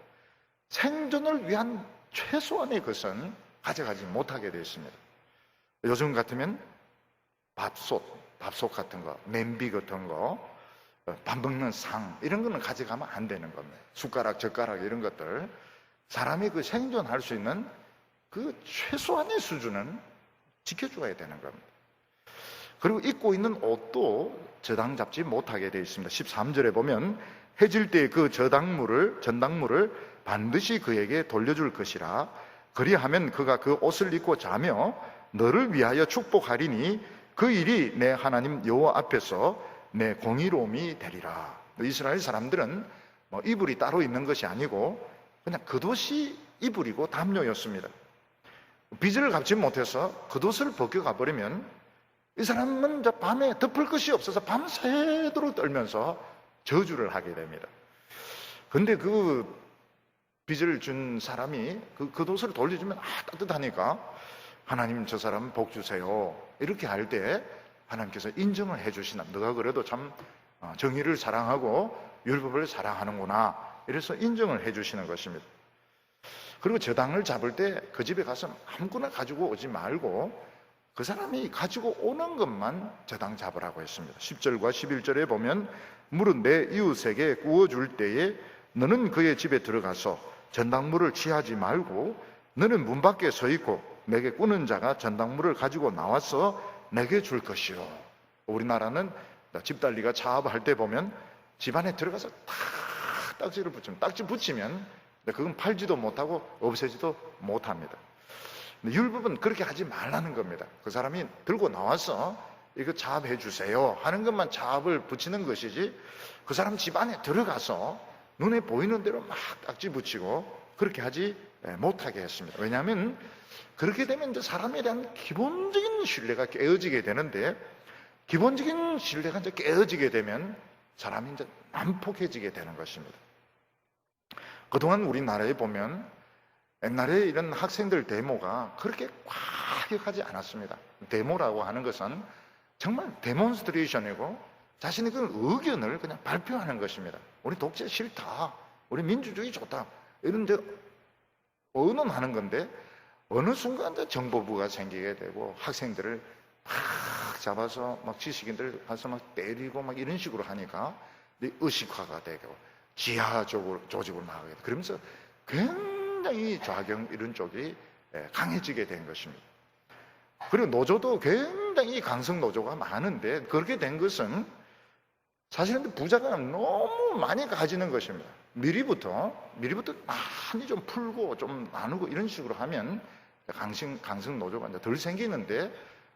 생존을 위한 최소한의 것은 가져가지 못하게 되어 있습니다. 요즘 같으면 밥솥 같은 거, 냄비 같은 거, 밥 먹는 상 이런 거는 가져가면 안 되는 겁니다. 숟가락, 젓가락 이런 것들, 사람이 그 생존할 수 있는 그 최소한의 수준은 지켜줘야 되는 겁니다. 그리고 입고 있는 옷도 저당 잡지 못하게 되어 있습니다. 13절에 보면 해질 때 그 전당물을 반드시 그에게 돌려줄 것이라 그리하면 그가 그 옷을 입고 자며 너를 위하여 축복하리니 그 일이 내 하나님 여호와 앞에서 내 공의로움이 되리라. 이스라엘 사람들은 뭐 이불이 따로 있는 것이 아니고 그냥 겉옷이 이불이고 담요였습니다. 빚을 갚지 못해서 겉옷을 벗겨가 버리면 이 사람은 이제 밤에 덮을 것이 없어서 밤새도록 떨면서 저주를 하게 됩니다. 근데 그 빚을 준 사람이 그 겉옷을 돌려주면 따뜻하니까 하나님 저 사람 복 주세요 이렇게 할 때 하나님께서 인정을 해주시나, 너가 그래도 참 정의를 사랑하고 율법을 사랑하는구나, 이래서 인정을 해주시는 것입니다. 그리고 저당을 잡을 때 그 집에 가서 아무거나 가지고 오지 말고 그 사람이 가지고 오는 것만 저당 잡으라고 했습니다. 10절과 11절에 보면 물은 내 이웃에게 구워줄 때에 너는 그의 집에 들어가서 전당물을 취하지 말고 너는 문 밖에 서 있고 내게 꾸는 자가 전당물을 가지고 나와서 내게 줄 것이요. 우리나라는 집달리가 차업할 때 보면 집안에 들어가서 탁 딱지를 붙이면, 딱지 붙이면 그건 팔지도 못하고 없애지도 못합니다. 율법은 그렇게 하지 말라는 겁니다. 그 사람이 들고 나와서 이거 차압해 주세요 하는 것만 차압을 붙이는 것이지, 그 사람 집안에 들어가서 눈에 보이는 대로 막 딱지 붙이고 그렇게 하지 못하게 했습니다. 왜냐하면 그렇게 되면 이제 사람에 대한 기본적인 신뢰가 깨어지게 되는데, 기본적인 신뢰가 이제 깨어지게 되면 사람이 이제 난폭해지게 되는 것입니다. 그동안 우리나라에 보면 옛날에 이런 학생들 데모가 그렇게 과격하지 않았습니다. 데모라고 하는 것은 정말 데몬스트레이션이고 자신의 그 의견을 그냥 발표하는 것입니다. 우리 독재 싫다, 우리 민주주의 좋다, 이런 데 언언하는 건데, 어느 순간 정보부가 생기게 되고 학생들을 막 잡아서 막 지식인들 가서 막 때리고 막 이런 식으로 하니까 의식화가 되고 지하 조직으로 나가게 되고, 그러면서 굉장히 좌경 이런 쪽이 강해지게 된 것입니다. 그리고 노조도 굉장히 강성 노조가 많은데, 그렇게 된 것은 사실은 부자가 너무 많이 가지는 것입니다. 미리부터 많이 좀 풀고 좀 나누고 이런 식으로 하면 강성 노조가 이제 덜 생기는데,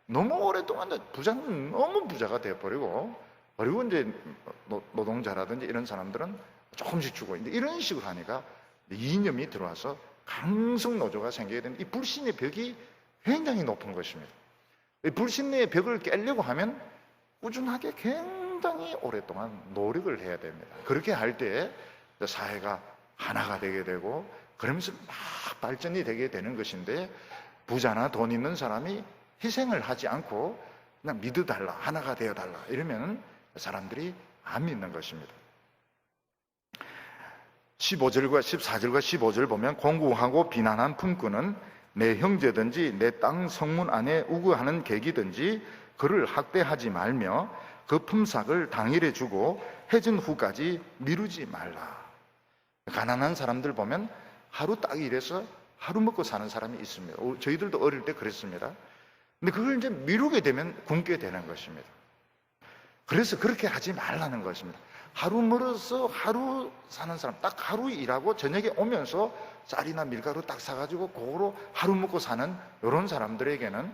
너무 오랫동안 부자는 너무 부자가 돼버리고, 그리고 이제 노동자라든지 이런 사람들은 조금씩 주고 이런 식으로 하니까 이념이 들어와서 강성 노조가 생기게 되는, 이 불신의 벽이 굉장히 높은 것입니다. 이 불신의 벽을 깨려고 하면 꾸준하게 굉장히 오랫동안 노력을 해야 됩니다. 그렇게 할 때 사회가 하나가 되게 되고 그러면서 막 발전이 되게 되는 것인데, 부자나 돈 있는 사람이 희생을 하지 않고 그냥 믿어달라, 하나가 되어달라 이러면 사람들이 안 믿는 것입니다. 15절과 14절과 15절 보면 공구하고 비난한 품꾼은 내 형제든지 내 땅 성문 안에 우거하는 객이든지 그를 학대하지 말며 그 품삯을 당일에 주고 해진 후까지 미루지 말라. 가난한 사람들 보면 하루 딱 일해서 하루 먹고 사는 사람이 있습니다. 저희들도 어릴 때 그랬습니다. 근데 그걸 이제 미루게 되면 굶게 되는 것입니다. 그래서 그렇게 하지 말라는 것입니다. 하루 멀어서 하루 사는 사람, 딱 하루 일하고 저녁에 오면서 쌀이나 밀가루 딱 사가지고 그거로 하루 먹고 사는 이런 사람들에게는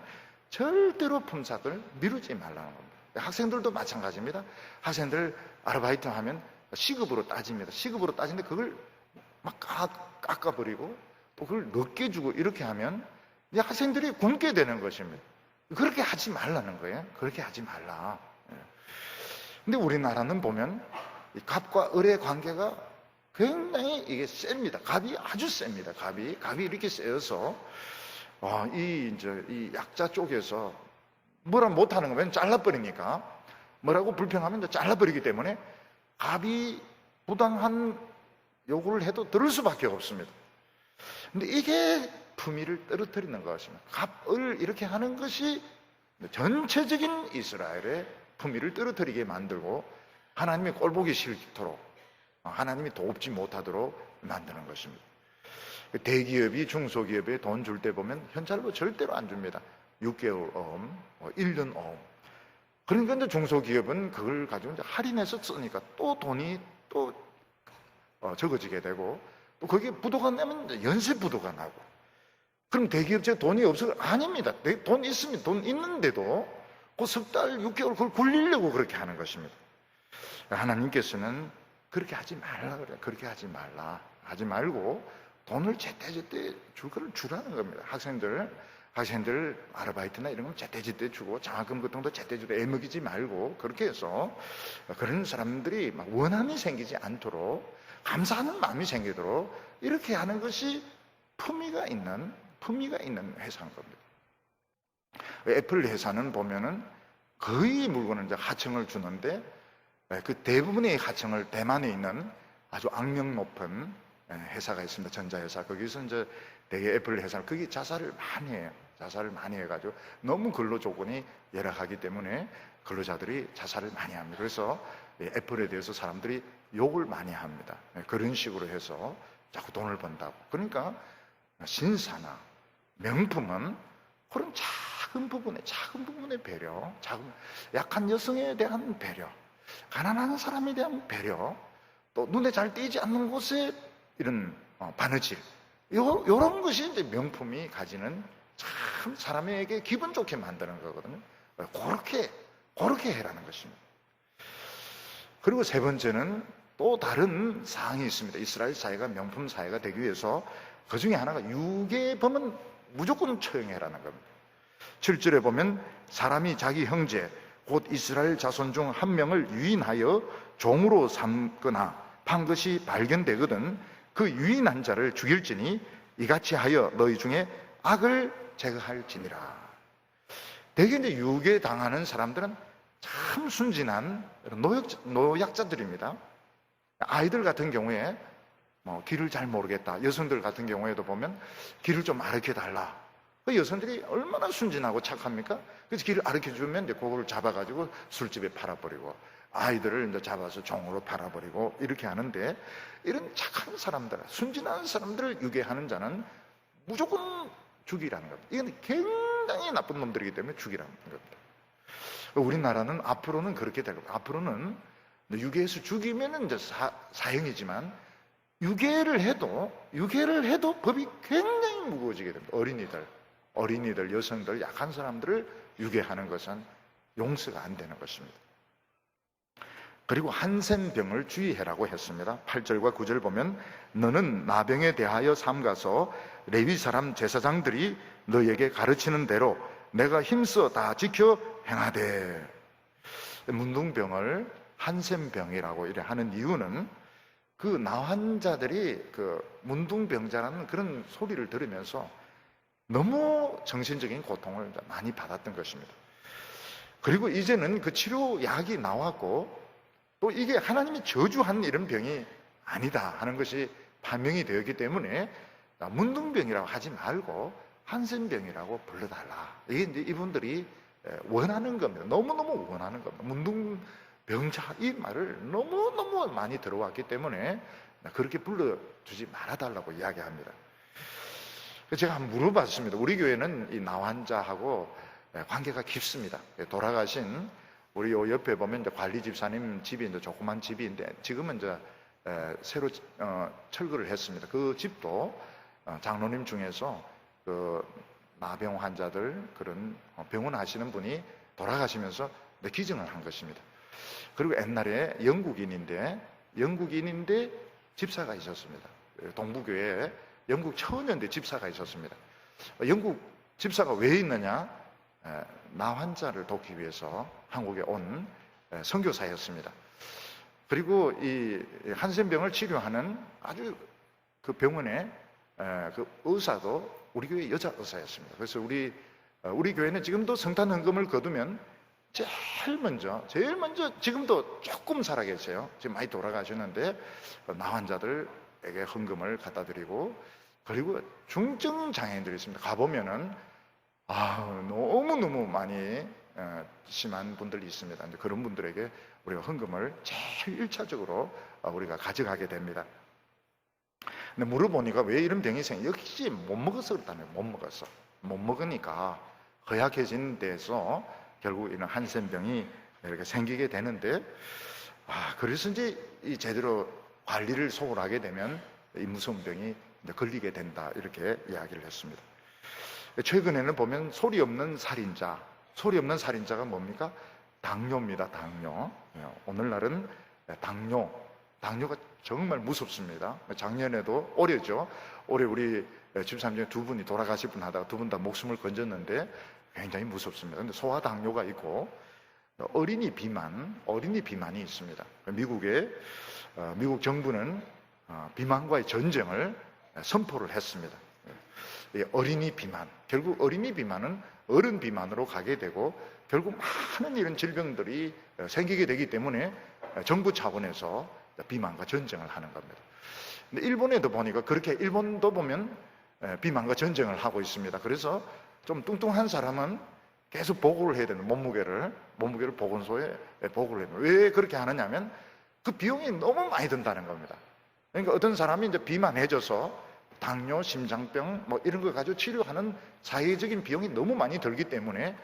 절대로 품삯을 미루지 말라는 겁니다. 학생들도 마찬가지입니다. 학생들 아르바이트 하면 시급으로 따집니다. 시급으로 따지는데 그걸 막 깎아버리고 또 그걸 늦게 주고 이렇게 하면 학생들이 굶게 되는 것입니다. 그렇게 하지 말라는 거예요. 그렇게 하지 말라. 근데 우리나라는 보면 이 갑과 을의 관계가 굉장히 이게 셉니다. 갑이 아주 셉니다. 갑이 이렇게 세어서 이 약자 쪽에서 뭐라 못하는 거면 잘라버리니까, 뭐라고 불평하면 잘라버리기 때문에 갑이 부당한 요구를 해도 들을 수밖에 없습니다. 근데 이게 품위를 떨어뜨리는 것입니다. 갑을 이렇게 하는 것이 전체적인 이스라엘의 품위를 떨어뜨리게 만들고 하나님이 꼴보기 싫도록, 하나님이 돕지 못하도록 만드는 것입니다. 대기업이 중소기업에 돈 줄 때 보면 현찰로 절대로 안 줍니다. 6개월 어음, 1년 어음. 그러니까 이제 중소기업은 그걸 가지고 이제 할인해서 쓰니까 또 돈이 또 적어지게 되고, 또 거기에 부도가 나면 연쇄 부도가 나고, 그럼 대기업체 돈이 없어? 아닙니다. 돈 있으면 돈 있는데도 그 석 달, 6개월 그걸 굴리려고 그렇게 하는 것입니다. 하나님께서는 그렇게 하지 말라 그래요. 그렇게 하지 말라. 하지 말고 돈을 제때제때 줄 거를 주라는 겁니다. 학생들 아르바이트나 이런 건 제때제때 주고 장학금 같은 것도 제때제때 애먹이지 말고 그렇게 해서 그런 사람들이 막 원한이 생기지 않도록 감사하는 마음이 생기도록 이렇게 하는 것이 품위가 있는 회사인 겁니다. 애플 회사는 보면은 거의 물건은 이제 하청을 주는데 그 대부분의 하청을 대만에 있는 아주 악명 높은 회사가 있습니다. 전자회사. 거기서 이제 대개 애플 회사는 거기 자살을 많이 해요. 자살을 많이 해가지고 너무 근로 조건이 열악하기 때문에 근로자들이 자살을 많이 합니다. 그래서 애플에 대해서 사람들이 욕을 많이 합니다. 그런 식으로 해서 자꾸 돈을 번다고. 그러니까 신사나 명품은 그런 작은 부분의 배려, 약한 여성에 대한 배려, 가난한 사람에 대한 배려, 또 눈에 잘 띄지 않는 곳에 이런 바느질, 이런 것이 이제 명품이 가지는 참 사람에게 기분 좋게 만드는 거거든요. 그렇게 해라는 것입니다. 그리고 세 번째는 또 다른 사항이 있습니다. 이스라엘 사회가 명품 사회가 되기 위해서 그 중에 하나가 유괴범은 무조건 처형해라는 겁니다. 7절에 보면 사람이 자기 형제 곧 이스라엘 자손 중 한 명을 유인하여 종으로 삼거나 판 것이 발견되거든 그 유인한 자를 죽일지니 이같이 하여 너희 중에 악을 제거할지니라. 대개 이제 유괴당하는 사람들은 참 순진한 노약자들입니다. 아이들 같은 경우에 길을 잘 모르겠다. 여성들 같은 경우에도 보면 길을 좀 가르쳐달라. 그 여성들이 얼마나 순진하고 착합니까? 그래서 길을 가르쳐주면 이제 그거를 잡아가지고 술집에 팔아버리고 아이들을 이제 잡아서 종으로 팔아버리고 이렇게 하는데 이런 착한 사람들, 순진한 사람들을 유괴하는 자는 무조건 죽이라는 겁니다. 이건 굉장히 나쁜 놈들이기 때문에 죽이라는 겁니다. 우리나라는 앞으로는 그렇게 될 겁니다. 앞으로는 유괴해서 죽이면 이제 사형이지만 유괴를 해도 법이 굉장히 무거워지게 됩니다. 어린이들, 여성들, 약한 사람들을 유괴하는 것은 용서가 안 되는 것입니다. 그리고 한센병을 주의해라고 했습니다. 8절과 9절 보면 너는 나병에 대하여 삼가서 레위 사람 제사장들이 너에게 가르치는 대로 내가 힘써 다 지켜 행하되. 문둥병을 한센병이라고 이래 하는 이유는 그 나환자들이 그 문둥병자라는 그런 소리를 들으면서 너무 정신적인 고통을 많이 받았던 것입니다. 그리고 이제는 그 치료약이 나왔고 또 이게 하나님이 저주한 이런 병이 아니다 하는 것이 판명이 되었기 때문에 문둥병이라고 하지 말고 한센병이라고 불러달라. 이게 이제 이분들이 원하는 겁니다. 너무너무 원하는 겁니다. 문둥병자 이 말을 너무너무 많이 들어왔기 때문에 그렇게 불러주지 말아달라고 이야기합니다. 제가 한번 물어봤습니다. 우리 교회는 이 나환자하고 관계가 깊습니다. 돌아가신 우리 요 옆에 보면 이제 관리 집사님 집이 이제 조그만 집인데 지금은 이제 새로 철거를 했습니다. 그 집도 장로님 중에서 그 나병 환자들 그런 병원 하시는 분이 돌아가시면서 기증을 한 것입니다. 그리고 옛날에 영국인인데 집사가 있었습니다. 동부교회에 영국 천연대 집사가 있었습니다. 영국 집사가 왜 있느냐? 나환자를 돕기 위해서 한국에 온 선교사였습니다. 그리고 이 한센병을 치료하는 아주 그 병원의 그 의사도 우리 교회 여자 의사였습니다. 그래서 우리 교회는 지금도 성탄 헌금을 거두면 제일 먼저 지금도 조금 살아계세요. 지금 많이 돌아가시는데 나환자들에게 헌금을 갖다 드리고 그리고 중증 장애인들이 있습니다. 가보면은 너무너무 많이 심한 분들이 있습니다. 그런 분들에게 우리가 헌금을 제일 1차적으로 우리가 가져가게 됩니다. 근데 물어보니까 왜 이런 병이 역시 못 먹어서 그렇다네요. 못 먹으니까 허약해진 데서 결국 이런 한센병이 이렇게 생기게 되는데 그래서 이제 이 제대로 관리를 소홀하게 되면 이 무서운 병이 걸리게 된다 이렇게 이야기를 했습니다. 최근에는 보면 소리 없는 살인자가 뭡니까? 당뇨입니다. 당뇨. 오늘날은 당뇨가 정말 무섭습니다. 작년에도 올해죠. 올해 우리 집사님 중에 두 분이 돌아가실 분 하다가 두 분 다 목숨을 건졌는데 굉장히 무섭습니다. 근데 소아당뇨가 있고 어린이 비만이 있습니다. 미국 정부는 비만과의 전쟁을 선포를 했습니다. 어린이 비만, 결국 어린이 비만은 어른 비만으로 가게 되고 결국 많은 이런 질병들이 생기게 되기 때문에 정부 차원에서 비만과 전쟁을 하는 겁니다. 근데 일본에도 보니까 그렇게 일본도 보면 비만과 전쟁을 하고 있습니다. 그래서 좀 뚱뚱한 사람은 계속 보고를 해야 되는 몸무게를 보건소에 보고를 해야 돼요. 왜 그렇게 하느냐면 그 비용이 너무 많이 든다는 겁니다. 그러니까 어떤 사람이 이제 비만해져서 당뇨, 심장병 뭐 이런 거 가지고 치료하는 사회적인 비용이 너무 많이 들기 때문에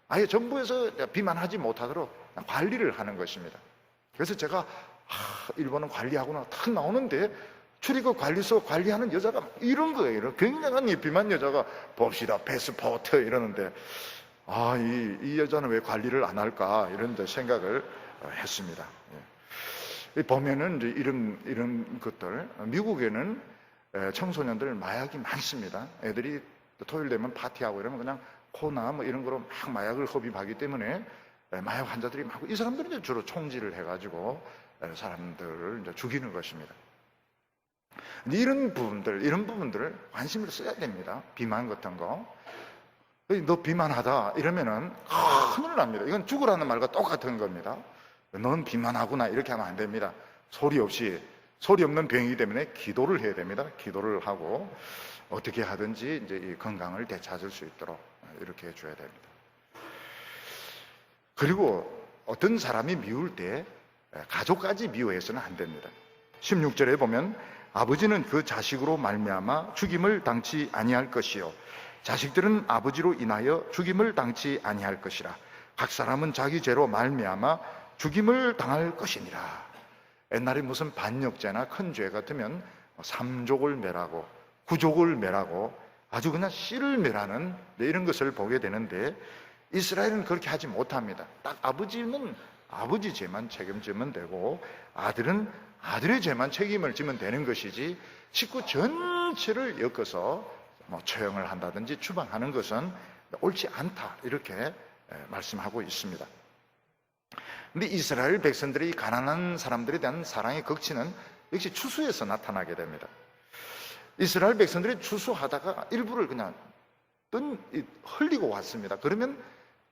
아예 정부에서 비만하지 못하도록 관리를 하는 것입니다. 그래서 제가 일본은 관리하구나 탁 나오는데 출입국 관리소 관리하는 여자가 이런 거예요. 굉장한 비만 여자가 봅시다 패스포트 이러는데 이 여자는 왜 관리를 안 할까 이런 생각을 했습니다. 보면은 이제 이런 것들 미국에는 청소년들 마약이 많습니다. 애들이 토요일 되면 파티하고 이러면 그냥 코나 뭐 이런 거로 막 마약을 흡입하기 때문에 마약 환자들이 많고 이 사람들이 이제 주로 총질을 해가지고 사람들을 이제 죽이는 것입니다. 이런 부분들을 관심을 써야 됩니다. 비만 같은 거. 너 비만하다 이러면은 큰일 납니다. 이건 죽으라는 말과 똑같은 겁니다. 넌 비만하구나 이렇게 하면 안 됩니다. 소리 없는 병이기 때문에 기도를 해야 됩니다. 기도를 하고 어떻게 하든지 이제 이 건강을 되찾을 수 있도록 이렇게 해줘야 됩니다. 그리고 어떤 사람이 미울 때 가족까지 미워해서는 안 됩니다. 16절에 보면 아버지는 그 자식으로 말미암아 죽임을 당치 아니할 것이요 자식들은 아버지로 인하여 죽임을 당치 아니할 것이라. 각 사람은 자기 죄로 말미암아 죽임을 당할 것이니라. 옛날에 무슨 반역죄나 큰 죄 같으면 3족을 멸하고 9족을 멸하고 아주 그냥 씨를 멸하는 이런 것을 보게 되는데 이스라엘은 그렇게 하지 못합니다. 딱 아버지는 아버지 죄만 책임지면 되고 아들은 아들의 죄만 책임을 지면 되는 것이지 식구 전체를 엮어서 처형을 한다든지 추방하는 것은 옳지 않다 이렇게 말씀하고 있습니다. 근데 이스라엘 백성들이 가난한 사람들에 대한 사랑의 극치는 역시 추수에서 나타나게 됩니다. 이스라엘 백성들이 추수하다가 일부를 그냥 흘리고 왔습니다. 그러면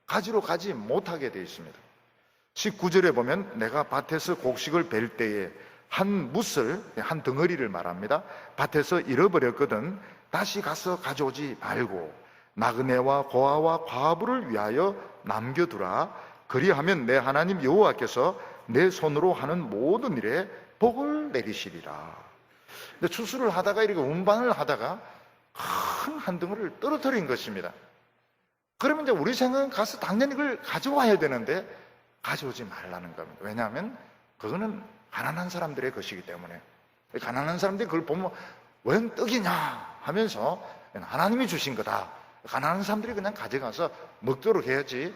가지로 가지 못하게 되어 있습니다. 19절에 보면 내가 밭에서 곡식을 벨 때에 한 뭇을, 한 덩어리를 말합니다. 밭에서 잃어버렸거든 다시 가서 가져오지 말고 나그네와 고아와 과부를 위하여 남겨두라. 그리하면 내 하나님 여호와께서 내 손으로 하는 모든 일에 복을 내리시리라. 근데 추수를 하다가 이렇게 운반을 하다가 큰 한 덩어리를 떨어뜨린 것입니다. 그러면 이제 우리 생각은 가서 당연히 그걸 가져와야 되는데 가져오지 말라는 겁니다. 왜냐하면 그거는 가난한 사람들의 것이기 때문에 가난한 사람들이 그걸 보면 웬 떡이냐 하면서 하나님이 주신 거다. 가난한 사람들이 그냥 가져가서 먹도록 해야지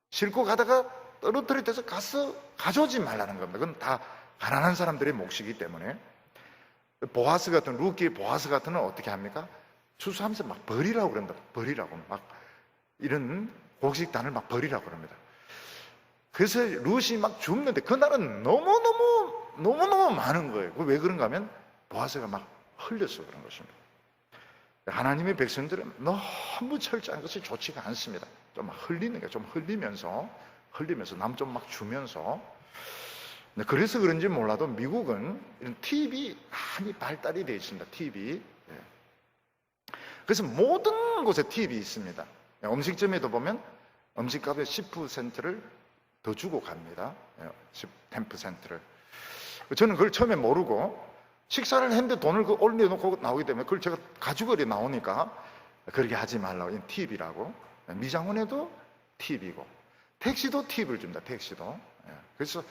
싣고 가다가 떨어뜨릴 때서 가서 가져오지 말라는 겁니다. 그건 다 가난한 사람들의 몫이기 때문에 보아스 같은 루키 보아스 같은 은 어떻게 합니까? 추수하면서 막 버리라고 그런다. 버리라고 막 이런 곡식단을 막 버리라고 그럽니다. 그래서 룻이 막 죽는데 그날은 너무너무 많은 거예요. 왜 그런가 하면 보아스가 막 흘려서 그런 것입니다. 하나님의 백성들은 너무 철저한 것이 좋지가 않습니다. 좀 막 흘리는 게 좀 흘리면서 남 좀 막 주면서. 그래서 그런지 몰라도 미국은 이런 팁이 많이 발달이 되어 있습니다. 팁이. 그래서 모든 곳에 팁이 있습니다. 음식점에도 보면 음식값의 10%를 더 주고 갑니다. 10%를. 저는 그걸 처음에 모르고 식사를 했는데 돈을 올려놓고 나오기 때문에 그걸 제가 가지고 나오니까 그렇게 하지 말라고. 팁이라고. 미장원에도 팁이고 택시도 팁을 줍니다. 택시도. 그래서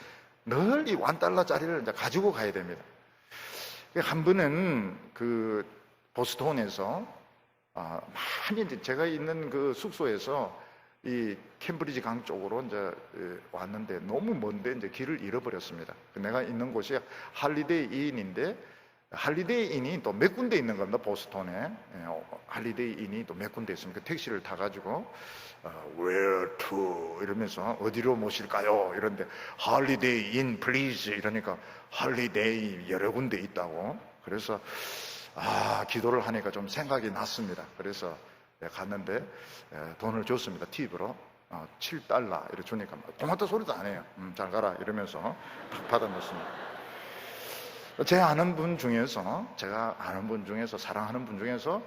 늘 이 $1짜리를 이제 가지고 가야 됩니다. 한 번은 그 보스턴에서 많이 이제 제가 있는 그 숙소에서 이 캠브리지 강 쪽으로 이제 왔는데 너무 먼데 이제 길을 잃어버렸습니다. 내가 있는 곳이 할리데이 인인데 할리데이 인이 또 몇 군데 있는 겁니다. 보스턴에 할리데이 인이 또 몇 군데 있습니다. 택시를 타가지고 Where to 이러면서 어디로 모실까요? 이런데 할리데이 인 please 이러니까 할리데이 여러 군데 있다고. 그래서 기도를 하니까 좀 생각이 났습니다. 그래서 갔는데 돈을 줬습니다. 팁으로 $7 이렇게 주니까 고맙다 소리도 안 해요. 잘 가라 이러면서 탁 받아놓습니다. 제가 아는 분 중에서 사랑하는 분 중에서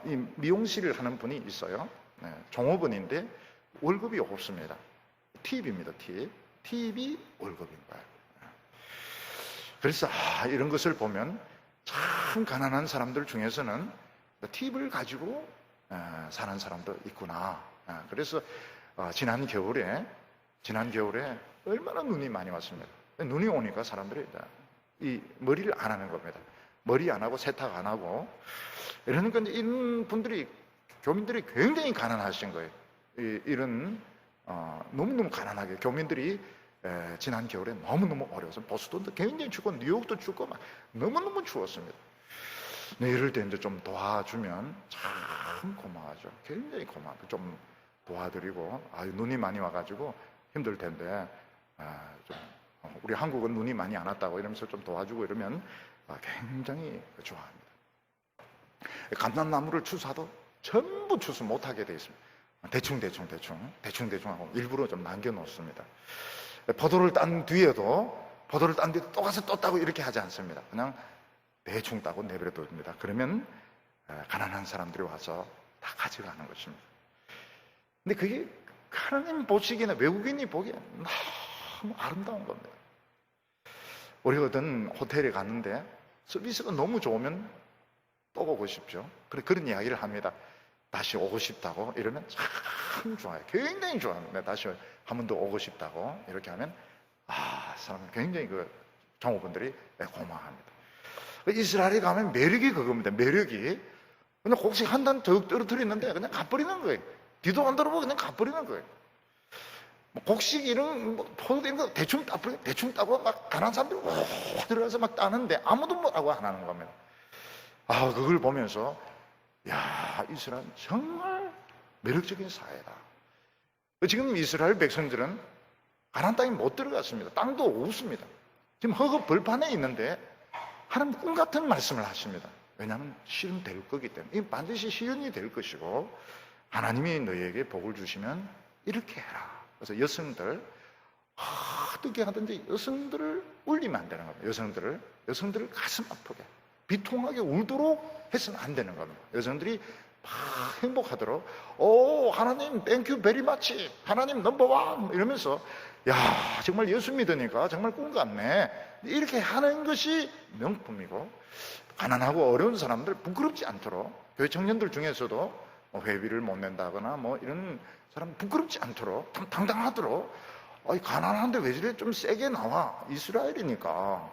이 미용실을 하는 분이 있어요. 종업원인데 월급이 없습니다. 팁입니다. 팁이 월급인 거예요. 그래서 이런 것을 보면 참 가난한 사람들 중에서는 팁을 가지고 사는 사람도 있구나. 그래서 지난 겨울에 얼마나 눈이 많이 왔습니다. 눈이 오니까 사람들이 이 머리를 안 하는 겁니다. 머리 안 하고 세탁 안 하고 이러니까 이런 분들이 교민들이 굉장히 가난하신 거예요. 이런 너무너무 가난하게 교민들이 지난 겨울에 너무너무 어려워서 보스턴도 굉장히 춥고 뉴욕도 춥고 막 너무너무 추웠습니다. 이럴 때 이제 좀 도와주면 참 고마워하죠. 굉장히 고마워요. 좀 도와드리고 눈이 많이 와가지고 힘들 텐데 좀 우리 한국은 눈이 많이 안 왔다고 이러면서 좀 도와주고 이러면 굉장히 좋아합니다. 감람나무를 추수하도 전부 추수 못하게 되어 있습니다. 대충 하고 일부러 좀 남겨놓습니다. 포도를 딴 뒤에도 또 가서 또 따고 이렇게 하지 않습니다. 그냥 대충 따고 내버려둡니다. 그러면 가난한 사람들이 와서 다 가져가는 것입니다. 근데 그게 하나님 보시기에는 외국인이 보기에 너무 아름다운 겁니다. 우리가 어떤 호텔에 갔는데 서비스가 너무 좋으면 또 오고 싶죠. 그런 이야기를 합니다. 다시 오고 싶다고 이러면 참 좋아요. 굉장히 좋아합니다. 다시 한 번 더 오고 싶다고 이렇게 하면 사람은 굉장히 그 종업원들이 고마워합니다. 이스라엘에 가면 매력이 그겁니다. 매력이 그냥 곡식 한 단 더 떨어뜨리는데 그냥 가버리는 거예요. 뒤도 안 돌아보고 그냥 가버리는 거예요. 곡식 이런 포도 이런 거 대충 따고 막 가난한 사람들이 들어가서 막 따는데 아무도 뭐라고 안 하는 겁니다. 그걸 보면서 이스라엘 정말 매력적인 사회다. 지금 이스라엘 백성들은 가나안 땅에 못 들어갔습니다. 땅도 없습니다. 지금 허거 벌판에 있는데 하나님 꿈 같은 말씀을 하십니다. 왜냐하면 실현될 거기 때문에 이 반드시 실현이 될 것이고 하나님이 너희에게 복을 주시면 이렇게 해라. 그래서 여성들 어떻게 하든지 여성들을 울리면 안 되는 겁니다. 여성들을 가슴 아프게 비통하게 울도록 해서는 안 되는 겁니다. 여성들이 막 행복하도록 하나님 땡큐 베리 마치 하나님 넘버원 이러면서 정말 예수 믿으니까 정말 꿈 같네 이렇게 하는 것이 명품이고 가난하고 어려운 사람들 부끄럽지 않도록 교회 청년들 중에서도 회비를 못 낸다거나 이런 사람 부끄럽지 않도록 당당하도록 가난한데 왜 저래 좀 세게 나와 이스라엘이니까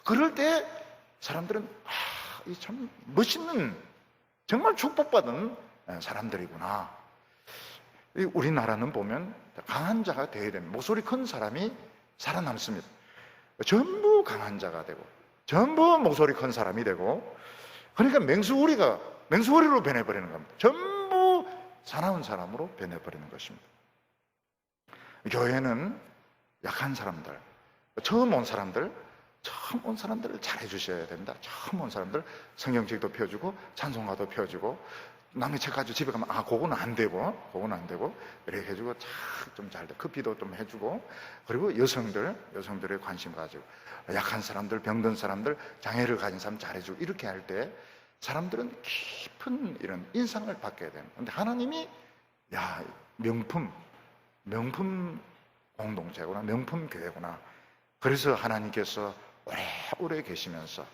그럴 때 사람들은 이 참 멋있는 정말 축복받은 사람들이구나. 우리나라는 보면 강한 자가 되어야 됩니다. 목소리 큰 사람이 살아남습니다. 전부 강한 자가 되고 전부 목소리 큰 사람이 되고 그러니까 맹수오리로 변해버리는 겁니다. 전부 사나운 사람으로 변해버리는 것입니다. 교회는 약한 사람들, 처음 온 사람들을 잘 해주셔야 됩니다. 처음 온 사람들 성경책도 펴주고 찬송가도 펴주고 남의 책 가지고 집에 가면 그거는 안 되고 이렇게 해주고 좀 잘 돼. 커피도 좀 해주고 그리고 여성들의 관심 가지고 약한 사람들, 병든 사람들, 장애를 가진 사람 잘해주고 이렇게 할 때 사람들은 깊은 이런 인상을 받게 됩니다. 그런데 하나님이 명품 공동체구나, 명품 교회구나. 그래서 하나님께서 오래 계시면서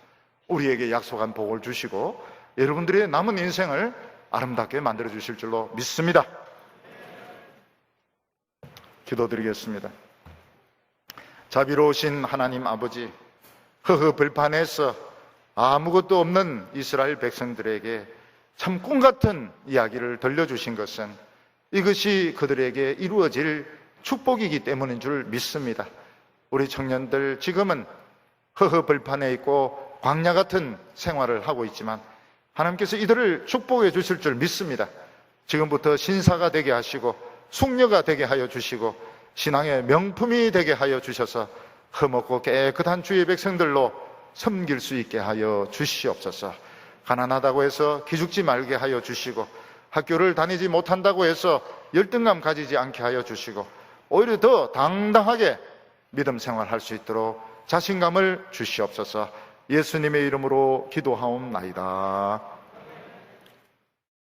우리에게 약속한 복을 주시고 여러분들의 남은 인생을 아름답게 만들어 주실 줄로 믿습니다. 기도드리겠습니다. 자비로우신 하나님 아버지, 허허 벌판에서 아무것도 없는 이스라엘 백성들에게 참 꿈같은 이야기를 들려주신 것은 이것이 그들에게 이루어질 축복이기 때문인 줄 믿습니다. 우리 청년들 지금은 허허벌판에 있고 광야 같은 생활을 하고 있지만 하나님께서 이들을 축복해 주실 줄 믿습니다. 지금부터 신사가 되게 하시고 숙녀가 되게 하여 주시고 신앙의 명품이 되게 하여 주셔서 흠없고 깨끗한 주의 백성들로 섬길 수 있게 하여 주시옵소서. 가난하다고 해서 기죽지 말게 하여 주시고 학교를 다니지 못한다고 해서 열등감 가지지 않게 하여 주시고 오히려 더 당당하게 믿음 생활할 수 있도록 자신감을 주시옵소서. 예수님의 이름으로 기도하옵나이다.